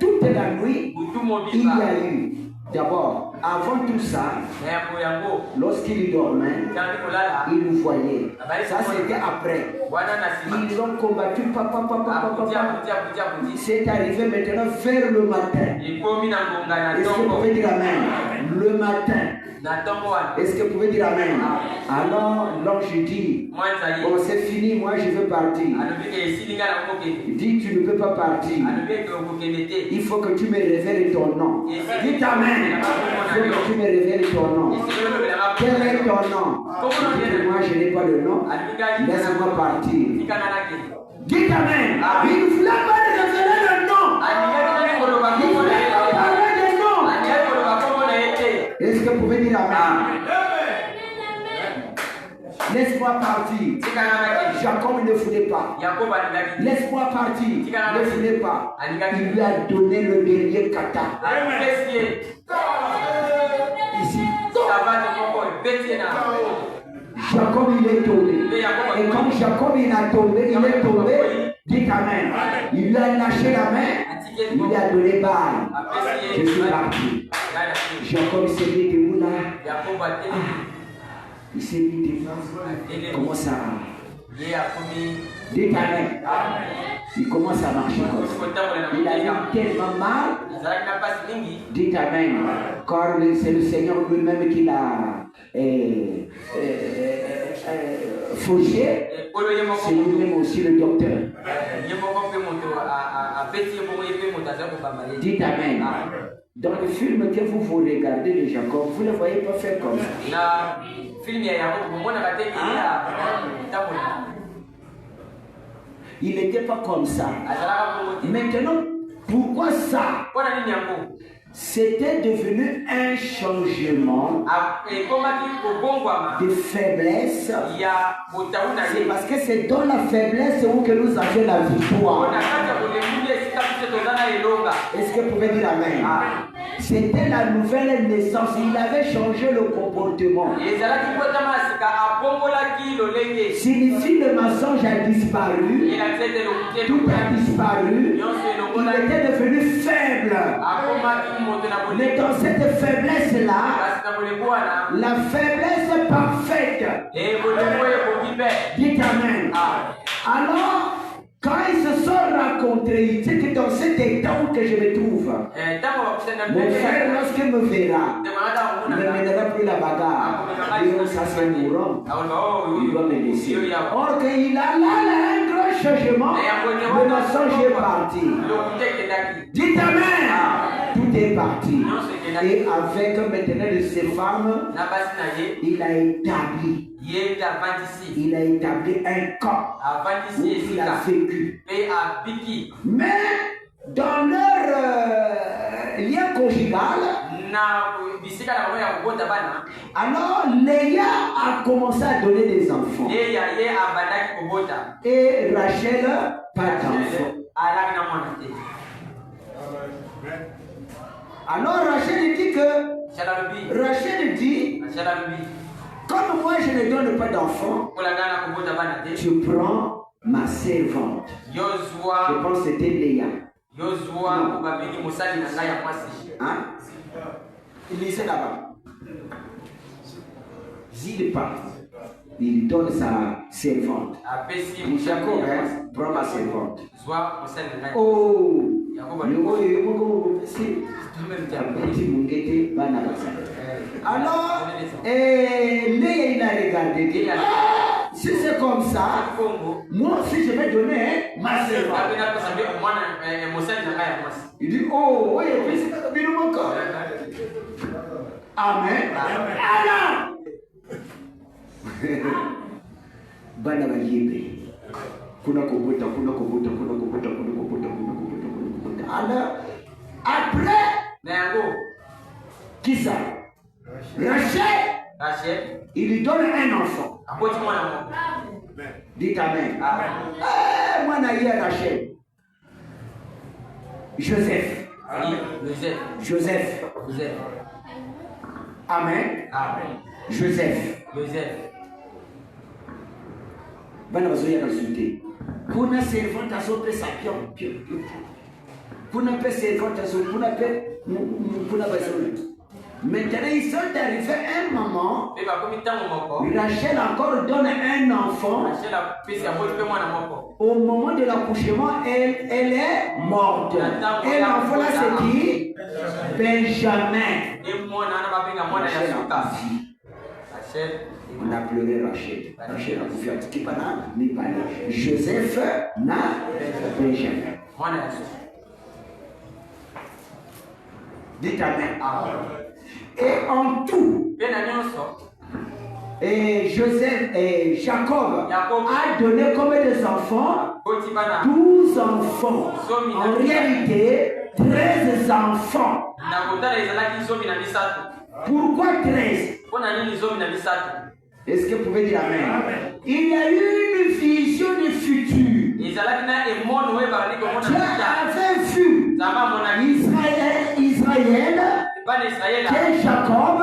Toute la nuit, butu il y mobimba a eu, d'abord, avant tout ça, na yango yango lorsqu'il dormait, kandi kolala il nous voyait. Ça, c'était après. wana na nsima Ils l'ont combattu, abuti C'est arrivé maintenant vers le matin. ekomi na ngonga na Est-ce que vous ntongo pouvez dire Amen? Le matin. na ntongo wana Est-ce que vous pouvez dire Amen? Alors, l'ange dit, mwanzali bon, c'est fini, moi je veux partir. alobi ke esili ngai na kokende Il dit, tu ne peux pas partir. alobi eke okokende te Il faut que tu me révèles ton nom. Dites Amen. Il faut que tu me révèles ton nom. esili olobelanga Quel est ton nom? kokono Moi, je n'ai pas de nom. alobi ngai Laisse-moi partir. tika nga nakende Dites Amen. Il ne voulait pas révéler le nom. alingaki ngai koloba Il ne kombo na voulait ye pas parler de nom. alingaki koloba kombo na ye te Est-ce que vous pouvez dire Amen? Laisse-moi partir. tika nga nakende Jacob ne voulait pas. yakobo alingaki Laisse-moi partir. Ne voulait pas. alingaki Il lui a donné le dernier kata. apesi ye Ici. savate moko epesi ye na Jacob, il est tombé. Et comme Jacob, il est tombé, dites Amen. Il lui a lâché la main. Il lui a donné balle. apesi Je ye suis parti. ngai nakende Jacob s'est mis debout là. yakobo atelemi Il s'est mis devant. Comment ça? ye akomi Dites Amen. Il commence à marcher comme ça. kotambola na Il a moteka eu tellement mal. azalaki na mpasi mingi Dites Amen. Car c'est le Seigneur lui-même qui l'a fauché. oyo ye moko C'est lui-même aussi le docteur. ye moko mpe moto apesi ye bongo ye mpe moto azali kobamba ye Dites Amen. Dans le film que vous regardez de Jacob, vous ne le voyez pas faire comme ça. na filme ya yakobo bomonaka te ye atambola Il n'était pas comme ça. azalaka bongo te Maintenant, pourquoi ça? mpona nini yango C'était devenu un changement ekomaki kobongwama de faiblesse. ya botau na C'est ye parce que c'est dans la faiblesse où que nous avons la victoire. mpona kati ya bolemuli esika biso toza na elonga Est-ce que vous pouvez dire Amen? C'était la nouvelle naissance. Il avait changé le comportement. ezalaki kotama ya sika abongolaki lolenge Signifie le mensonge a disparu. elakisi ete lokuti Tout a disparu. nyonso Il elongolaki était devenu faible. akomaki moto na Mais bolembo dans cette faiblesse-là, kasi na bolembo wana la faiblesse parfaite. bolembo ekoki mpe Dites Amen. Alors, quand ils se sont rencontrés, il dit que dans cet état où que je me trouve, ntango bakusana mon frère, lorsqu'il me verra, il ne me mènera plus la bagarre. Il dit, ça c'est mourant. Il doit me laisser. Or qu'il a là un grand changement, le mensonge est parti. Dites Amen. Tout est parti. Et avec maintenant de ces femmes, na basi na ye il a établi. ye mpe avandisi Il a établi un corps où avandisi il a esika vécu. mpe abiki Mais dans leur lien conjugal, na bisika na bango ya kobota bana alors Léa a commencé à donner des enfants. leya ye abandaki kobota Et Rachel, pas d'enfants. alaki na mwana te Alors Rachel dit que, Rachel dit, comme moi je ne donne pas d'enfant, tu prends ma servante. Je pense que c'était Léa. Hein? Il lisait là-bas. Il part. Il donne sa servante. Jacob, prends ma servante. Oh! Alors, Léa il a regardé. Ah, si c'est comme ça, moi aussi je vais donner ma servante. Il dit, oh, oui, c'est bien mon corps. Amen. Alors, bana baliebe kuna kubuta. Alors après qui ça? Rachel, il lui donne un enfant. Dites amen. Moi naïe Rachel. Joseph. Amen. Joseph. Bana bazoya resulté. Kuna servante asope sapion. Kuna pe servante asope. Kuna bazoya. Maintenant ils sont arrivés à un moment. Rachel encore donne un enfant. Au moment de l'accouchement, elle est morte. Et l'enfant là c'est qui? Benjamin. On a pleuré Rachel. Rachel a fait un petit peu. Joseph n'a Benjamin. Dites amen. Et en tout, et Joseph et Jacob a donné combien des enfants? 12 enfants. En réalité, 13 enfants. Pourquoi 13? Est-ce que vous pouvez dire amen? Il y a eu une vision du futur. Dieu avait vu Israël, que Jacob,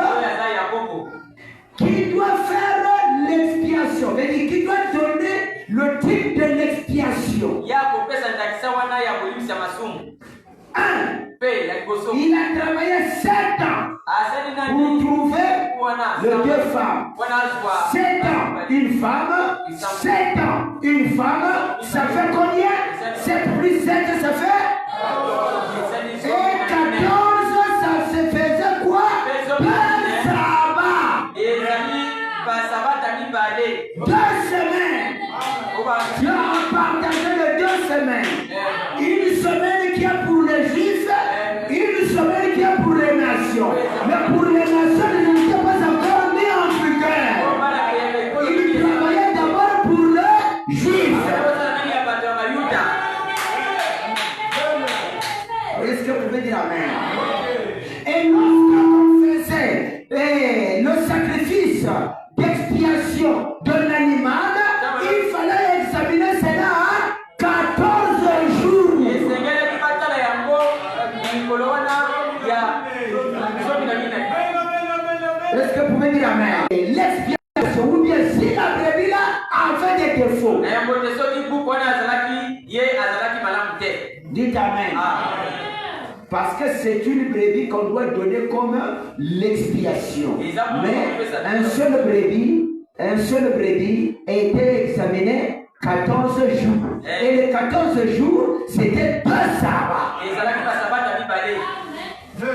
qui doit faire l'expiation, qui doit donner le type de l'expiation. Il a travaillé 7 ans pour trouver les 2 femmes. 7 ans, une femme. 7 ans, une femme. Ça fait combien? 7 plus 7, ça fait? Et 14, ça se faisait quoi? Sabbat. 2 semaines. Dieu a partagé les 2 semaines. Une semaine qui est pour les Juifs, une semaine qui est pour les nations. Mais pour les nations, ils n'étaient pas encore mis en vigueur. Ils travaillaient d'abord pour les Juifs. Est-ce que vous pouvez dire amen? Et lorsqu'on faisait le sacrifice d'expiation de l'animal, il fallait examiner cela à 14 jours. Est-ce que vous pouvez dire amen? L'expiation, ou bien si la brebis là avait des défauts. Dites amen. Parce que c'est une brebis qu'on doit donner comme l'expiation. Mais un seul brebis a été examiné 14 jours. Et les 14 jours, c'était 2 sabbats.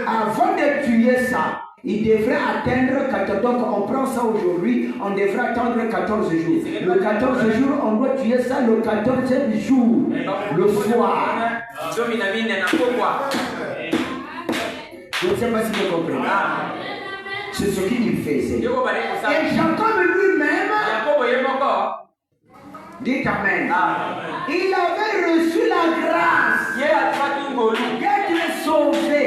Avant de tuer ça, il devrait atteindre 14. Donc on prend ça aujourd'hui, on devrait attendre 14 jours. Le 14 jours, on doit tuer ça le 14e jour, le soir. Je ne sais pas si vous comprenez. C'est ce qu'il faisait. Et Jacob lui-même, dites amen. Il avait reçu la grâce d'être sauvé.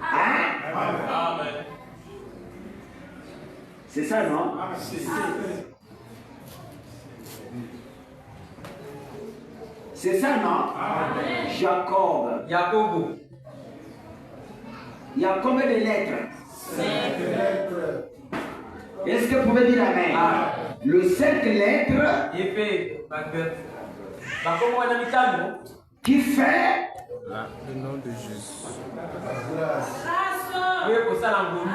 Hein? C'est ça, non? C'est ça, non? Jacob. Yakobo. Il y a combien de lettres? 5 lettres. Est-ce que vous pouvez dire amen? Le 5 lettres Yepe bakomo wana mitano qui fait Le nom de Jésus. ye kosala ngolu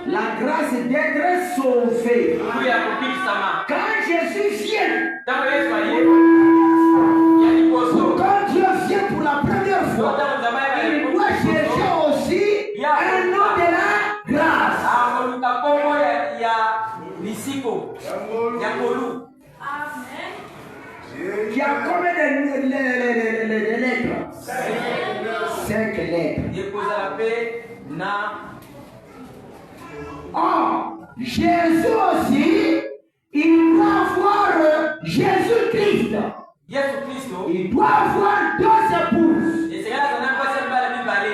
la grâce d'être sauvé. kuya kopikisama Quand Jésus vient, ntango yesu aye ya liboso quand Dieu vient pour la première fois, ntango nzambe ayaka il doit chercher aussi un nom de la grâce. akoluka kombo ya lisiko ya ngolu Il y a combien de lettres? 5 lettres. ye kozala mpe na Or, Jésus aussi, il doit avoir Jésus-Christ. yesu kristo Il doit avoir 2 épouses. esengeli azala mpasi ya mibala mibale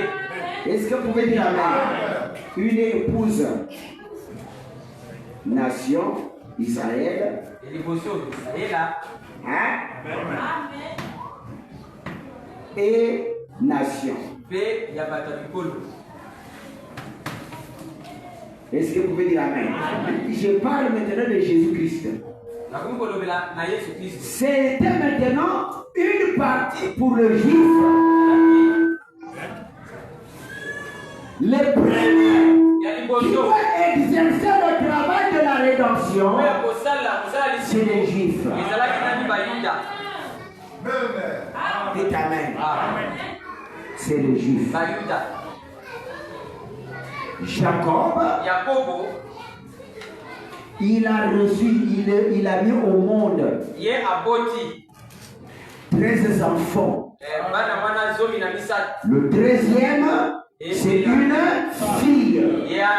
Est-ce que vous pouvez dire amen? Une épouse, nation, Israël. liboso israela Hein? Et nation. mpe ya bato ya bikolo Est-ce que vous pouvez dire amen? Je parle maintenant de Jésus-Christ. nakomi kolobela na yesu kristo C'était maintenant une partie pour le juif. Les premiers ya qui liboso doivent exercer le travail de la rédemption, oyo kosala c'est les juifs. ezalaki nani bayuda Dites amen. C'est les juifs. bayuda Jacob, yakobo il a reçu, il a mis au monde ye aboti 13 enfants. bana mwana zomi na misato Le 13e, c'est une fille. ya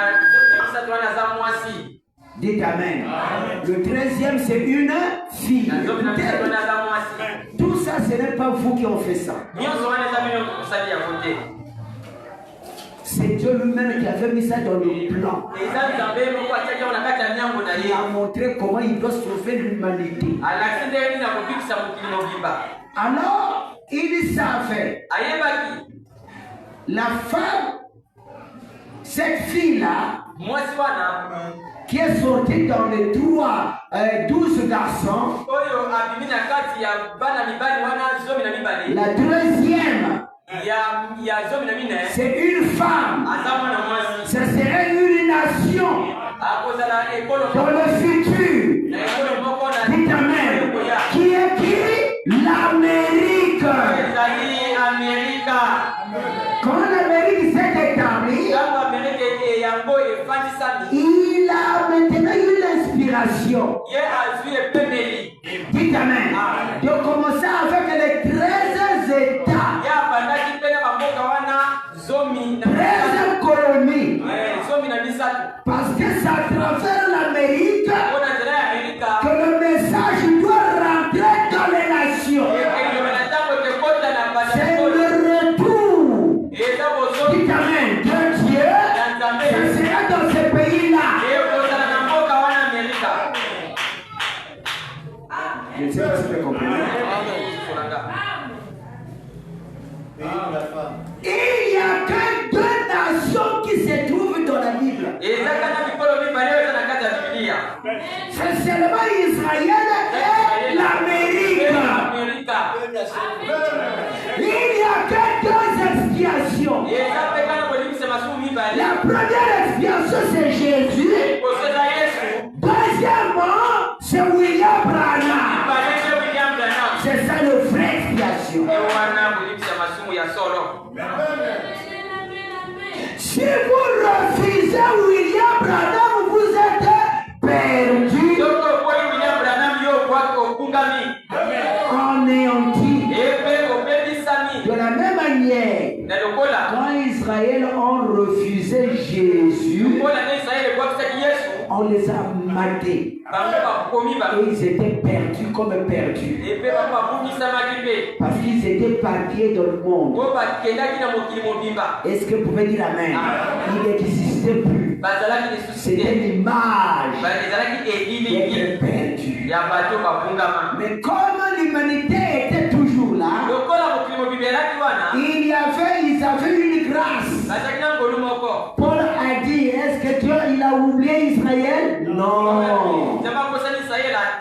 misato wana aza mwasi Dites amen. Le 13e, c'est une fille. na zomi na misato wana Écoutez, aza mwasi tout ça, ce n'est pas vous qui ont fait ça. nyonso wana eza bino mosali ya kote C'est Dieu lui-même qui avait mis ça dans le plan. eza nzambe moko atiaki yango na kati ya miango na Il ye a montré comment il doit sauver l'humanité. alakisi ndenge nini na kobikisa mokili mobimba Alors, il savait, ayebaki la femme, cette fille-là, mwasi wana qui est sortie dans les 12 garçons, oyo abimi na kati ya bana mibali wana zomi na mibale la 2e, ya zomi na mine c'est une femme. aza mwana mwasi Ce serait une nation akozala ekolo dans moko le futur. na ekolo moko na Dites amen. Qui est qui? L'Amérique. ezali amerika Quand l'Amérique s'est établie, ntango amerika yango efandisami il a maintenant eu l'inspiration. ye azwi epemeli Dites amen. De commencer avec les 13 États, ye abandaki mpe na bamboka wana zomi na 13 colonies. zomi na misato Parce que c'est à travers l'Amérique mpo na nzela ya amerika que le message doit rentrer dans les nations. ekelelo na ntango ekekota na bana C'est ekolo le retour. eza bozomi Dites amen. De Dieu, ya nzambe ça sera dans ce pays-là. ekozala na mboka wana amerika Je ne sais pas si vous comprenez. Il n'y a que 2 nations qui se trouvent dans la Bible. eza kaka mikolo mibale oyo eza na kati ya bibilia C'est seulement Israël et l'Amérique. amerika Il n'y a que 2 expiations. eza mpe kana kolimisa masumu mibale La première expiation, c'est Jésus. koseza yesu Deuxièmement, c'est William Branham. balete william branham C'est ça le vrai expiation. e wana kolimisa masumu ya solo Si vous refusez William Branham, vous êtes perdu, soki okoyi william branham yo okungami anéanti. epe obebisami De la même manière, na lokola quand Israël a refusé Jésus, lokola nde israele ebwakisaki yesu on les a matés. bango bakomi Et ils étaient perdus comme perdus. epe bango babukisamaki mpe Parce qu'ils étaient partis dans le monde. po bakendaki na mokili mobimba Est-ce que vous pouvez dire amen? Il n'existait plus. bazalaki lisusu C'était te l'image ezalaki elili d'être perdu. ya bato babungama Mais comme l'humanité était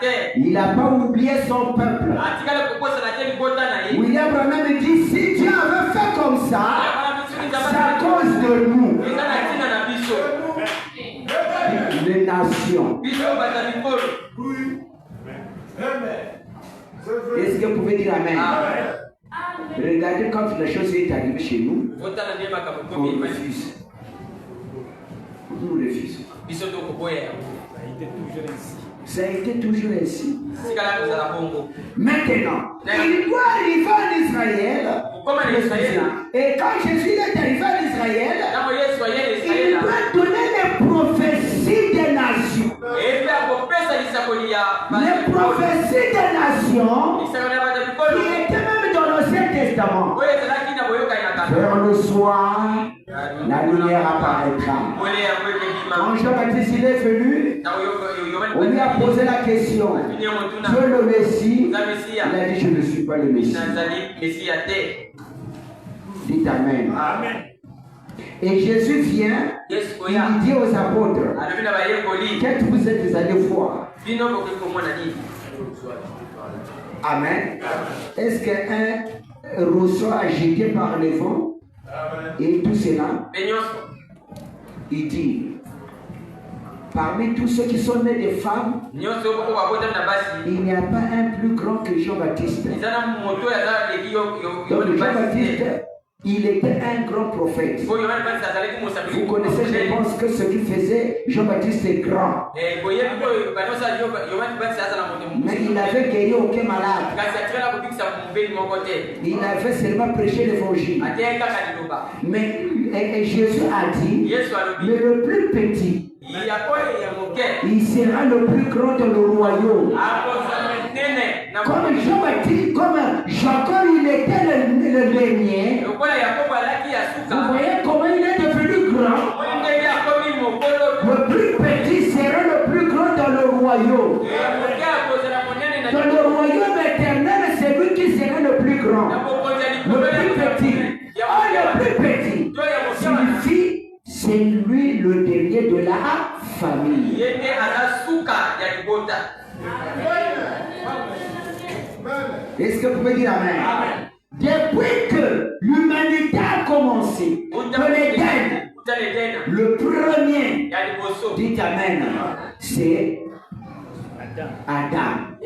terre. Il n'a pas oublié son peuple. Atikale kokosa na terre libota na ye. William Branham dit, si Dieu avait fait comme ça, c'est à cause de nous. Eza na tina na biso. Les nations. Biso bata mikolo. Est-ce que vous pouvez dire Amen? Regardez quand la chose est arrivée chez nous, Otala ndiye on makamukomi. refuse. Nous refusons. Biso tokoboya. Ça a été toujours ainsi. Sikala kozala bongo. Maintenant, il doit arriver en Israël. Comme en Israël. Et quand Jésus est arrivé en Israël, Namo Yesu ayele il Israël. doit donner les prophéties des nations. Epe akopesa lisakoli ya Les prophéties des nations lisakoli ya bata qui mikolo. étaient même dans l'Ancien Testament. Oyo ezalaki na boyoka ya kaka. Vers le soir, la lumière apparaîtra. Mole ya kweke bima. Quand Jean-Baptiste il est venu, Na oyo on lui a posé la question. Tu es le Messie? Il a dit, je ne suis pas le Messie. Dites Amen. Et Jésus vient, il dit aux apôtres, qu'est-ce que vous êtes allés voir? Amen. Est-ce qu'un roseau agité par le vent et tout cela? Il dit, parmi tous ceux qui sont nés des femmes, il n'y a pas un plus grand que Jean-Baptiste. Donc Jean-Baptiste, il était un grand prophète. Vous connaissez, je pense, que ce qu'il faisait, Jean-Baptiste est grand. Mais il n'avait guéri aucun malade. Il avait seulement prêché l'évangile. Mais Jésus a dit, mais le plus petit, il sera le plus grand dans le royaume. Comme Jean-Baptiste, comme Jacob, il était le dernier. Vous voyez comment il est devenu grand. Le plus petit sera le plus grand dans le royaume. Dans le royaume éternel, c'est lui qui sera le plus grand. Le plus petit. Oh, le plus petit signifie, c'est lui le dernier de la famille. Est-ce que vous pouvez dire Amen? Depuis que l'humanité a commencé, que l'Éden, le premier, dites Amen, c'est Adam.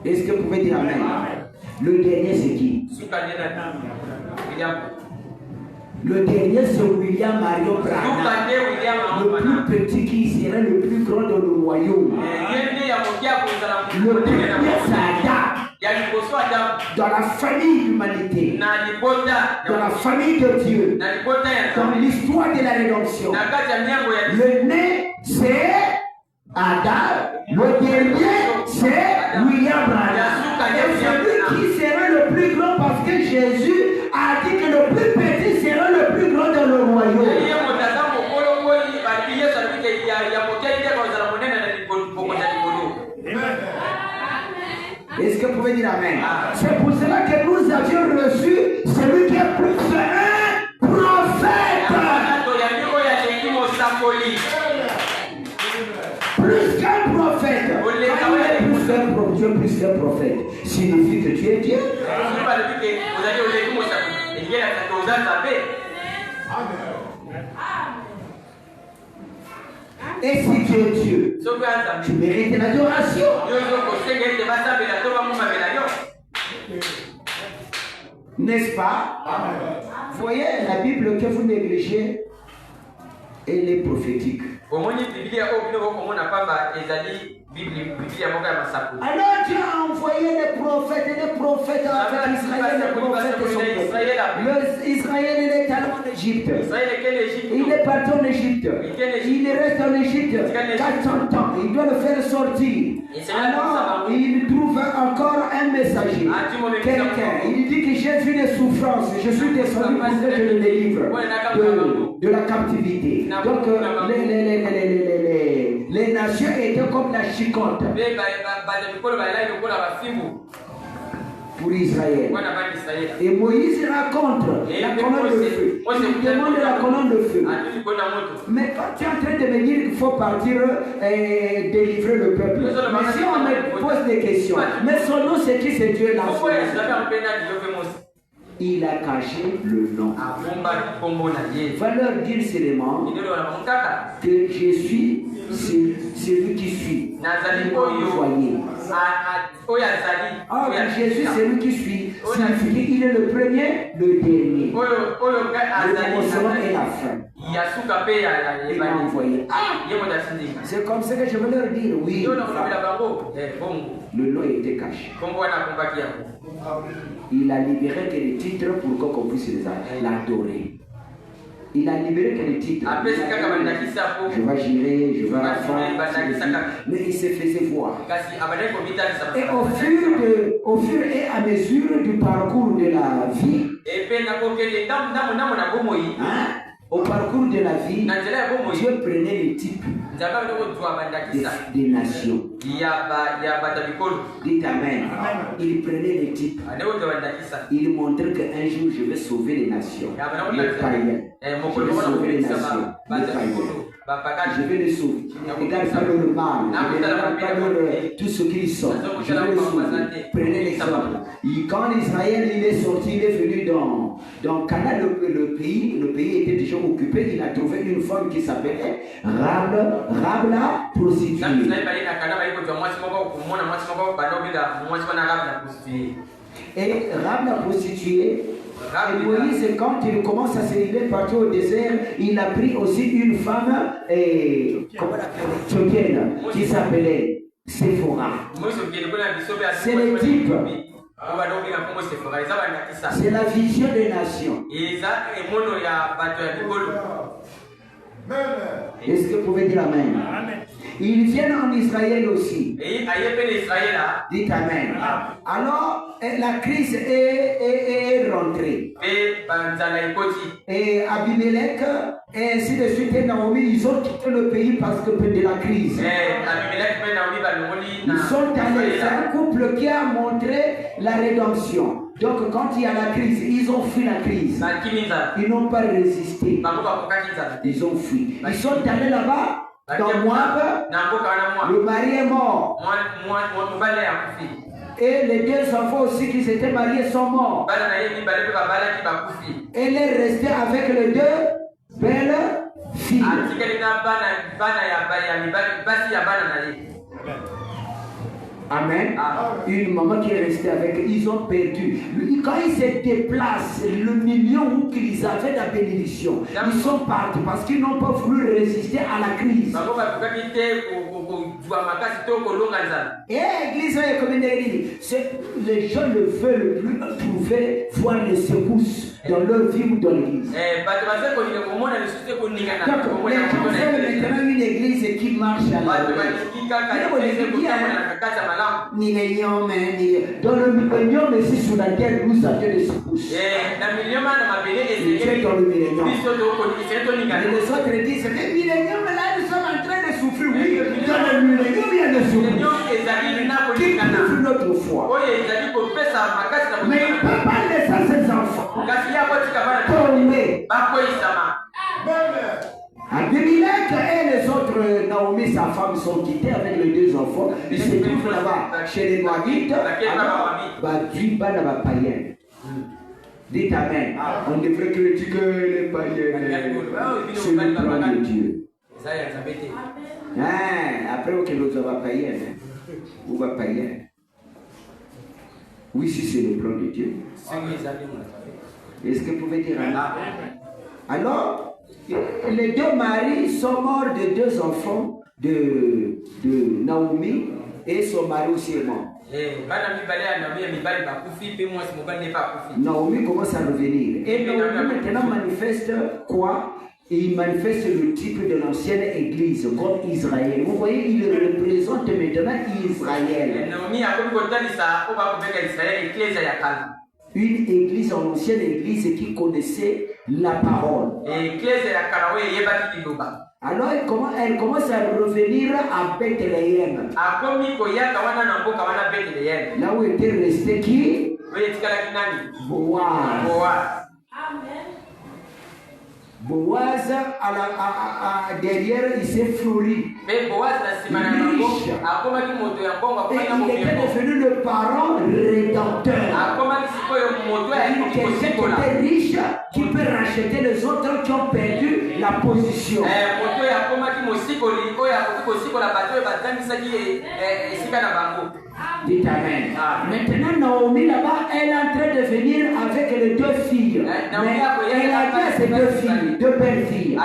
Est-ce que vous pouvez dire Amen? Le dernier, c'est qui? Le dernier, c'est William Marion Branham. Le plus petit qui sera le plus grand dans le royaume. Le premier, c'est Adam. Dans la famille de l'humanité. Dans la famille de Dieu. Dans l'histoire de la rédemption. Le né, c'est Adam. Le dernier, c'est William Branham. Et c'est lui qui sera le plus grand parce que Jésus a dit que le plus petit sera le plus grand dans le royaume. Est-ce que vous pouvez dire Amen? C'est pour cela que nous avions reçu celui qui est plus qu'un prophète. Plus qu'un prophète. Dieu plus qu'un prophète signifie que tu es Dieu. Et si tu es Dieu, tu mérites l'adoration. N'est-ce pas? Voyez, la Bible que vous négligez, elle est prophétique. Alors Dieu a envoyé des prophètes avec Israël, les prophètes sont Israël il est allé en Égypte. Il est parti en Égypte. Il reste en Égypte 400 ans. Il doit le faire sortir. Alors il trouve encore un messager. Quelqu'un. Il dit que j'ai vu des souffrances. Je suis descendu pour que je le délivre de la captivité. Donc les nations étaient comme la chicotte. pour Israël. wana bana Israeli. Et Moïse raconte la colonne de feu. Il demande la colonne de feu. Atuli kona moto. Mais quand tu es en train de me dire qu'il faut partir délivrer le peuple, mais si on me pose des questions, mais son nom c'est qui ce Dieu là? Pourquoi est-ce que mpena Dieu Mose? Il a caché le nom. Abomba kombo na ye. Il va leur dire seulement Ndio wana mkaka. que je suis celui qui suis. Nazali Il m'a oyo. envoyé. Oya zali. Or, Jésus, c'est lui qui suit. Signifie qu'il est le premier, le dernier. Oyo ga Le azali. commencement et la fin. Yasuka pe ya Il m'a envoyé. Yemo dasindika. C'est comme ça que je veux leur dire, oui. Ndio na kulabila bango. Bongo. Le nom était caché. Kombo wana kumbaki yako. Il a libéré que les titres pour qu'on puisse l'adorer. Il a libéré que les titres. Je vais gérer, je vais la faire. Mais il se faisait voir. Et au fur et à mesure du parcours de la vie, au parcours de la vie, Dieu prenait les types des nations. Dites Amen. Il prenait les types. Il montrait qu'un jour je vais sauver les nations. Les païens. Je vais sauver les nations. Les païens. Je vais les sauver. Regarde pas leur mal. Regarde pas leur tout ce qu'ils sont. Je vais les sauver. Prenez l'exemple. Quand Israël il est sorti, il est venu dans Canaan, le pays était déjà occupé. Il a trouvé une femme qui s'appelait Rab la prostituée. Et Rab la prostituée, et Moïse, quand il commence à se lever partout au désert, il a pris aussi une femme éthiopienne qui s'appelait Séphora. C'est le type. C'est la vision des nations. Est-ce que vous pouvez dire Amen? Ils viennent en Israël aussi. Dites Amen. Alors, la crise est rentrée. Et Abimelech, et ainsi de suite, et Naomi, ils ont quitté le pays parce que de la crise. Ils sont allés. C'est un couple qui a montré la rédemption. Donc, quand il y a la crise, ils ont fui la crise. Ils n'ont pas résisté. Ils ont fui. Ils sont allés là-bas. Dans Moab, le mari est mort. Et les deux enfants aussi qui s'étaient mariés sont morts. Elle est restée avec les deux belles filles. Amen. Une maman qui est restée avec eux, ils ont perdu. Quand ils se déplacent, le million qu'ils avaient de bénédiction, ils sont partis parce qu'ils n'ont pas voulu résister à la crise. Et l'église est comme une église. Les gens le veulent plus trouver, voir les secousses dans leur vie ou dans l'église. Donc, les gens veulent maintenant une église qui marche à la dans le millénium, mais si sur la terre, nous avons des secousses. Tu es dans le millénium. Et les autres disent, le millénium, là, nous sommes en train de souffrir. Oui, dans le millénium, il y a des secousses qui prouvent notre foi. Mais il ne peut pas laisser ses enfants tomber. Abimelech et les autres, Naomi, sa femme, sont quittés avec les deux enfants. Ils se trouvent là-bas chez les Moabites. Dieu n'a pas païen. Dites Amen. On devrait critiquer les païens. C'est le plan de Dieu. Après, on nous va païen. Ou va païen. Oui, si c'est le plan de Dieu. Est-ce que vous pouvez dire Amen? Alors, les deux maris sont morts de deux enfants de Naomi et son mari aussi est mort. Naomi commence à revenir. Et Naomi maintenant manifeste quoi? Il manifeste le type de l'ancienne église comme Israël. Vous voyez, il représente maintenant Israël. Une église, en ancienne église qui connaissait la parole. Alors elle commence à revenir à Bethléem. Là où était resté qui? Boaz. Boaz, derrière, il s'est fleuri. Mais Boaz Riche. Et il était devenu le parent rédempteur. Quelqu'un qui était riche, qui peut racheter les autres qui ont perdu la position. Dites Amen. Maintenant, Naomi là-bas, elle est en train de venir avec les deux filles. Mais elle a dit à ses deux filles, deux belles filles,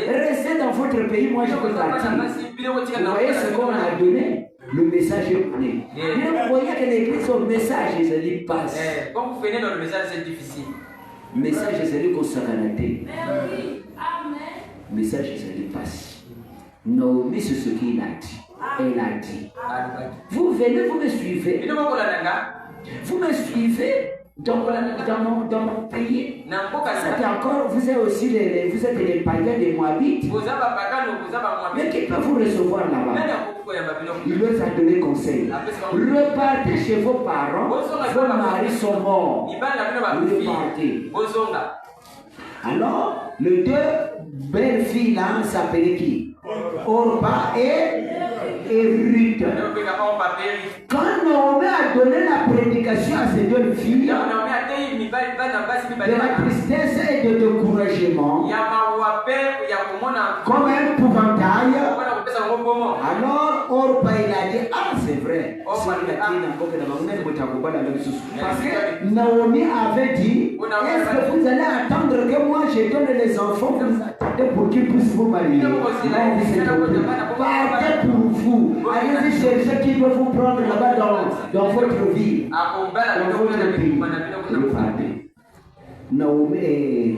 restez dans votre pays, moi je peux partir. Vous voyez ce qu'on a donné? Le message est donné. Vous voyez que l'église, son message, il passe. Quand vous venez dans le message, c'est difficile. Message, c'est qu'on s'accanaté. Message, c'est passe. Naomi, c'est ce qu'il a dit. Elle a dit. Vous venez, vous me suivez. Vous me suivez dans mon pays. C'est encore, vous êtes aussi vous êtes les païens des Moabites. Mais qui peut vous recevoir là-bas? Il leur a donné conseil. Repartez chez vos parents. Vos maris sont morts. Repartez. Alors, les deux belles filles là s'appelaient qui? Orpa et Ruth. Quand Naomi a donné la prédication à ces deux filles, de la tristesse et de découragement, comme un épouvantail, alors Orpa il a dit, ah c'est vrai, parce que Naomi avait dit, est-ce que vous allez attendre que moi je donne les enfants, vous attendez pour qu'ils puissent vous marier? Partez pour vous, allez chercher qui peut vous prendre là-bas dans votre vie, dans votre pays. Repartez. Naomi et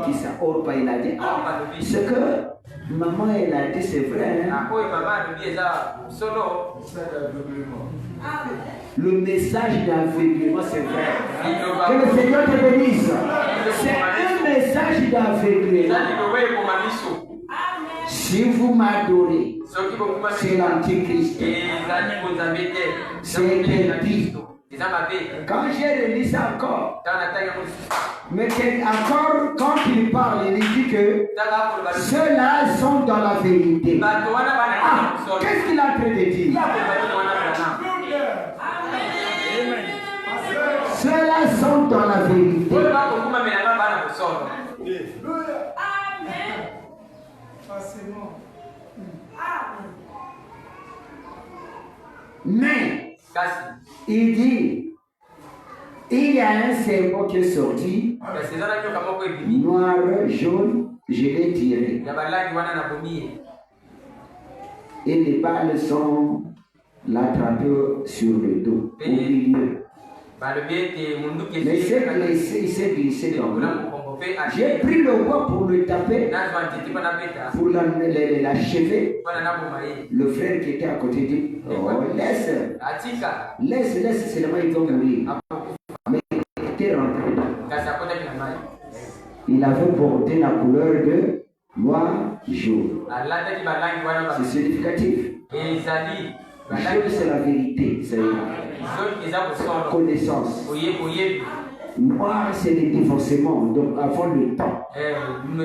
qui ça, Orpa il a dit, ah, ce que maman elle a dit c'est vrai. Hein? Le message d'aveuglement c'est vrai. Que le Seigneur te bénisse. C'est un message d'aveuglement. Si vous m'adorez, c'est l'antichrist. C'est l'épée. Quand j'ai relu ça encore, mais encore quand il parle, il dit que ceux-là sont dans la vérité. Ah, qu'est-ce qu'il a en train de dire? Ceux-là sont dans la vérité. Mais il dit, il y a un serpent qui est sorti, noir, jaune, je l'ai tiré. Et les balles sont l'attrapées sur le dos, au milieu. Mais il s'est glissé dans l'eau. J'ai pris le bois pour le taper, pour l'achever. Le frère qui était à côté dit, oh, laisse, seulement ils vont mourir. Mais il était rentré. Il avait porté la couleur de noir jaune. C'est significatif. Jaune, c'est la vérité, c'est la connaissance. Noir, c'est le divorcement, donc avant le temps.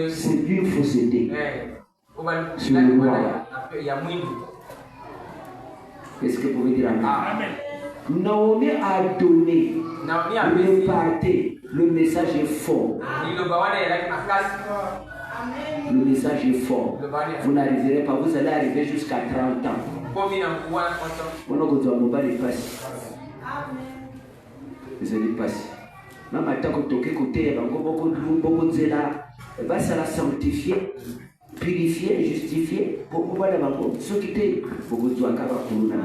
C'est une fausseté. Sur le noir. Est-ce que vous pouvez dire Amen? Naomi a donné, repartez. Le message est fort. Le message est fort. Vous n'arriverez pas, vous allez arriver jusqu'à 30 ans. Vous allez passer. Même à tant que tu côté, beaucoup de zéla, ça la sanctifier, purifier, justifier, pour pouvoir ceux qui étaient, pour que tu sois capable de nous dans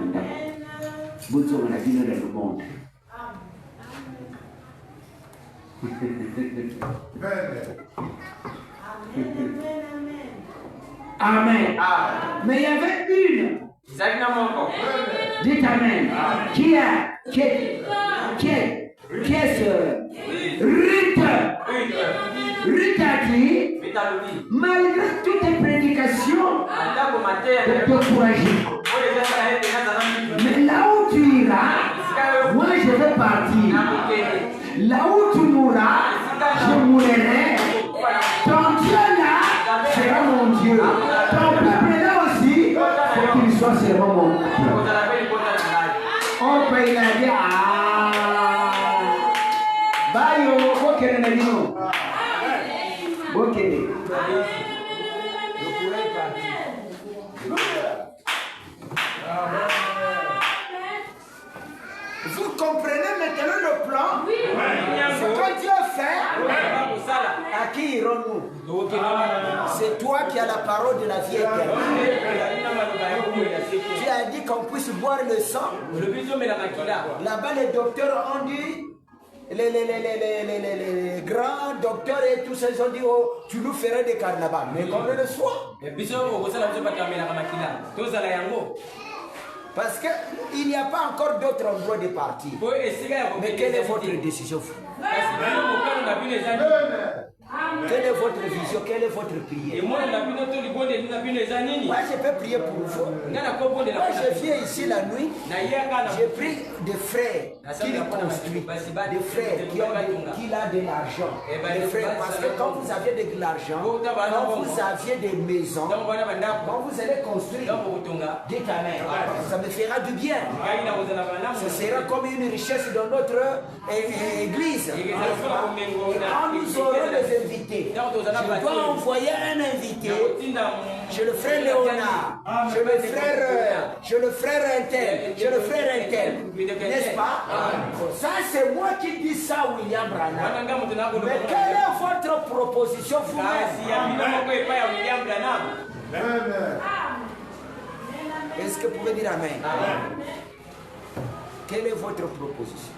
la vie dans le monde. Amen. Mais il y avait une. Dites Amen. Qui est ce Ruth? Ruth a dit, malgré toutes les prédications de t'encourager, mais là où tu iras, Là où tu mourras, je mourrai. Ton Dieu là sera mon Dieu. Ton peuple là aussi, faut qu'il soit seulement mon peuple. On paye la vie. Bayo, ok, Nenadino. Ok. Vous comprenez maintenant le plan? Ce que Dieu fait, à qui irons-nous? C'est toi qui as la parole de la vie éternelle. Tu as dit qu'on puisse boire le sang. Là-bas, les docteurs ont dit, les grands docteurs et tous ces ont dit, oh, tu nous ferais des carnavals. Mais qu'on le soit. Parce qu'il n'y a pas encore d'autres endroits de partir. Mais quelle est votre décision? Quelle est votre vision? Quelle est votre prière? Moi, je peux prier pour vous. Moi, je viens ici la nuit. J'ai pris des frères qui nous construisent. Des frères qui ont de l'argent. Des frères, parce que quand vous aviez de l'argent, quand vous aviez des maisons, quand vous allez construire, dites Amen. Ça me fera du bien. Ce sera comme une richesse dans notre église. Quand nous aurons des invités, je dois envoyer un invité. Je le frère Léonard, je le frère Intel, je le frère Intel, n'est-ce pas? Ça c'est moi qui dis ça, William Branham. Mais quelle est votre proposition vous-même? Est-ce que vous pouvez dire Amen? Quelle est votre proposition?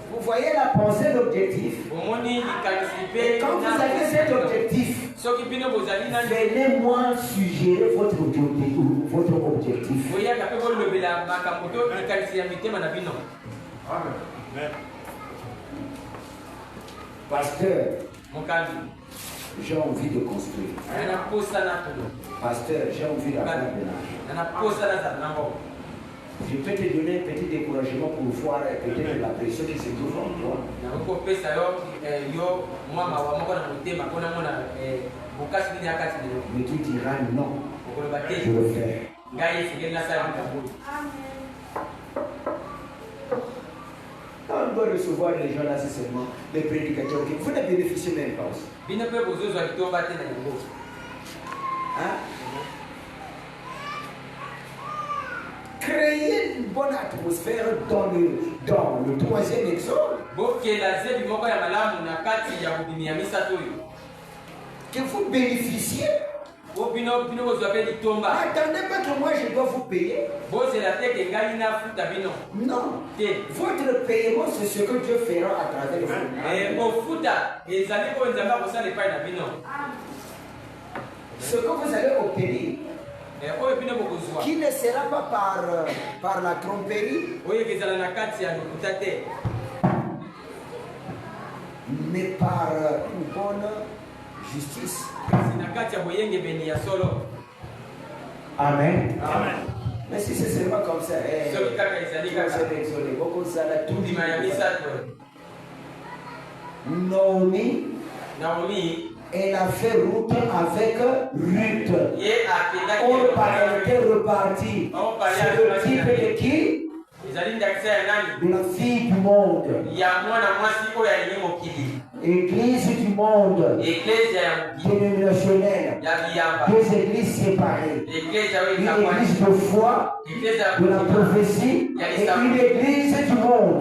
Vous voyez la pensée, l'objectif. Et quand vous avez cet objectif, venez-moi suggérer votre objectif. Pasteur, j'ai envie de construire. Pasteur, j'ai envie d'avoir de l'argent. Je peux te donner un petit découragement pour voir peut-être la pression qui se trouve en toi. Mais tu diras non. Je le fais. On doit recevoir les gens là, c'est seulement les prédicateurs qui vous ne bénéficiez même pas aussi. Hein? Créer une bonne atmosphère dans le troisième exode. Que vous bénéficiez. Attendez pas que moi je dois vous payer. Non. Votre paiement, c'est ce que Dieu fera à travers vous. Ce que vous allez obtenir, qui ne sera pas par la tromperie, mais par une bonne justice. Amen. Mais si c'est seulement comme ça, Naomi, elle a fait route avec Ruth. On était reparti. C'est le type de qui? De la fille du monde. Église du monde. Dénominationnelle. Deux églises séparées. Une église de foi, de la prophétie, et une église du monde.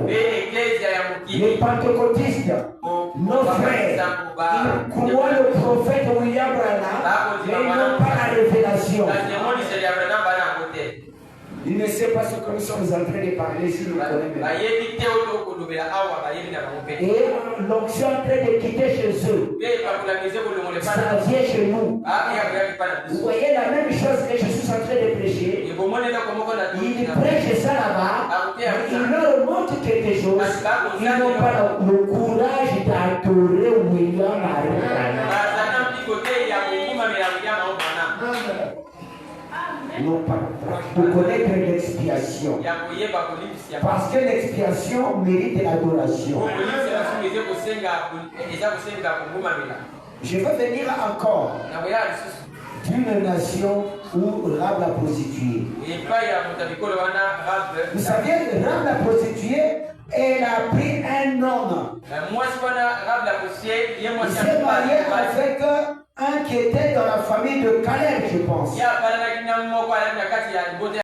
Les pentecôtistes, nos frères, ils croient le prophète William Branham, mais ils n'ont pas la révélation. Il ne sait pas ce que nous sommes en train de parler si nous connaissons. Et l'onction est en train de quitter chez eux. Ça vient chez nous. Vous voyez la même chose que je suis en train de prêcher. Il prêche ça là-bas. Il leur montre quelque chose. Ils n'ont pas le courage d'adorer William Branham. Non pas pour connaître l'expiation. l'expiation. ya koyeba kolibisa Parce que l'expiation mérite l'adoration. kolibisa basuku eza kosenga kongomamela Je veux venir encore na koya lisusu d'une nation où Rahab la prostituée. epai ya moto ya bikolo wana Rabe. Vous savez, Rahab la prostituée, elle a pris un homme. mwasi wana Rabe la kosie ye Il mwasi s'est marié avec un qui était dans la famille de Caleb, je pense. ya balanaki na moko alaki na kati ya libota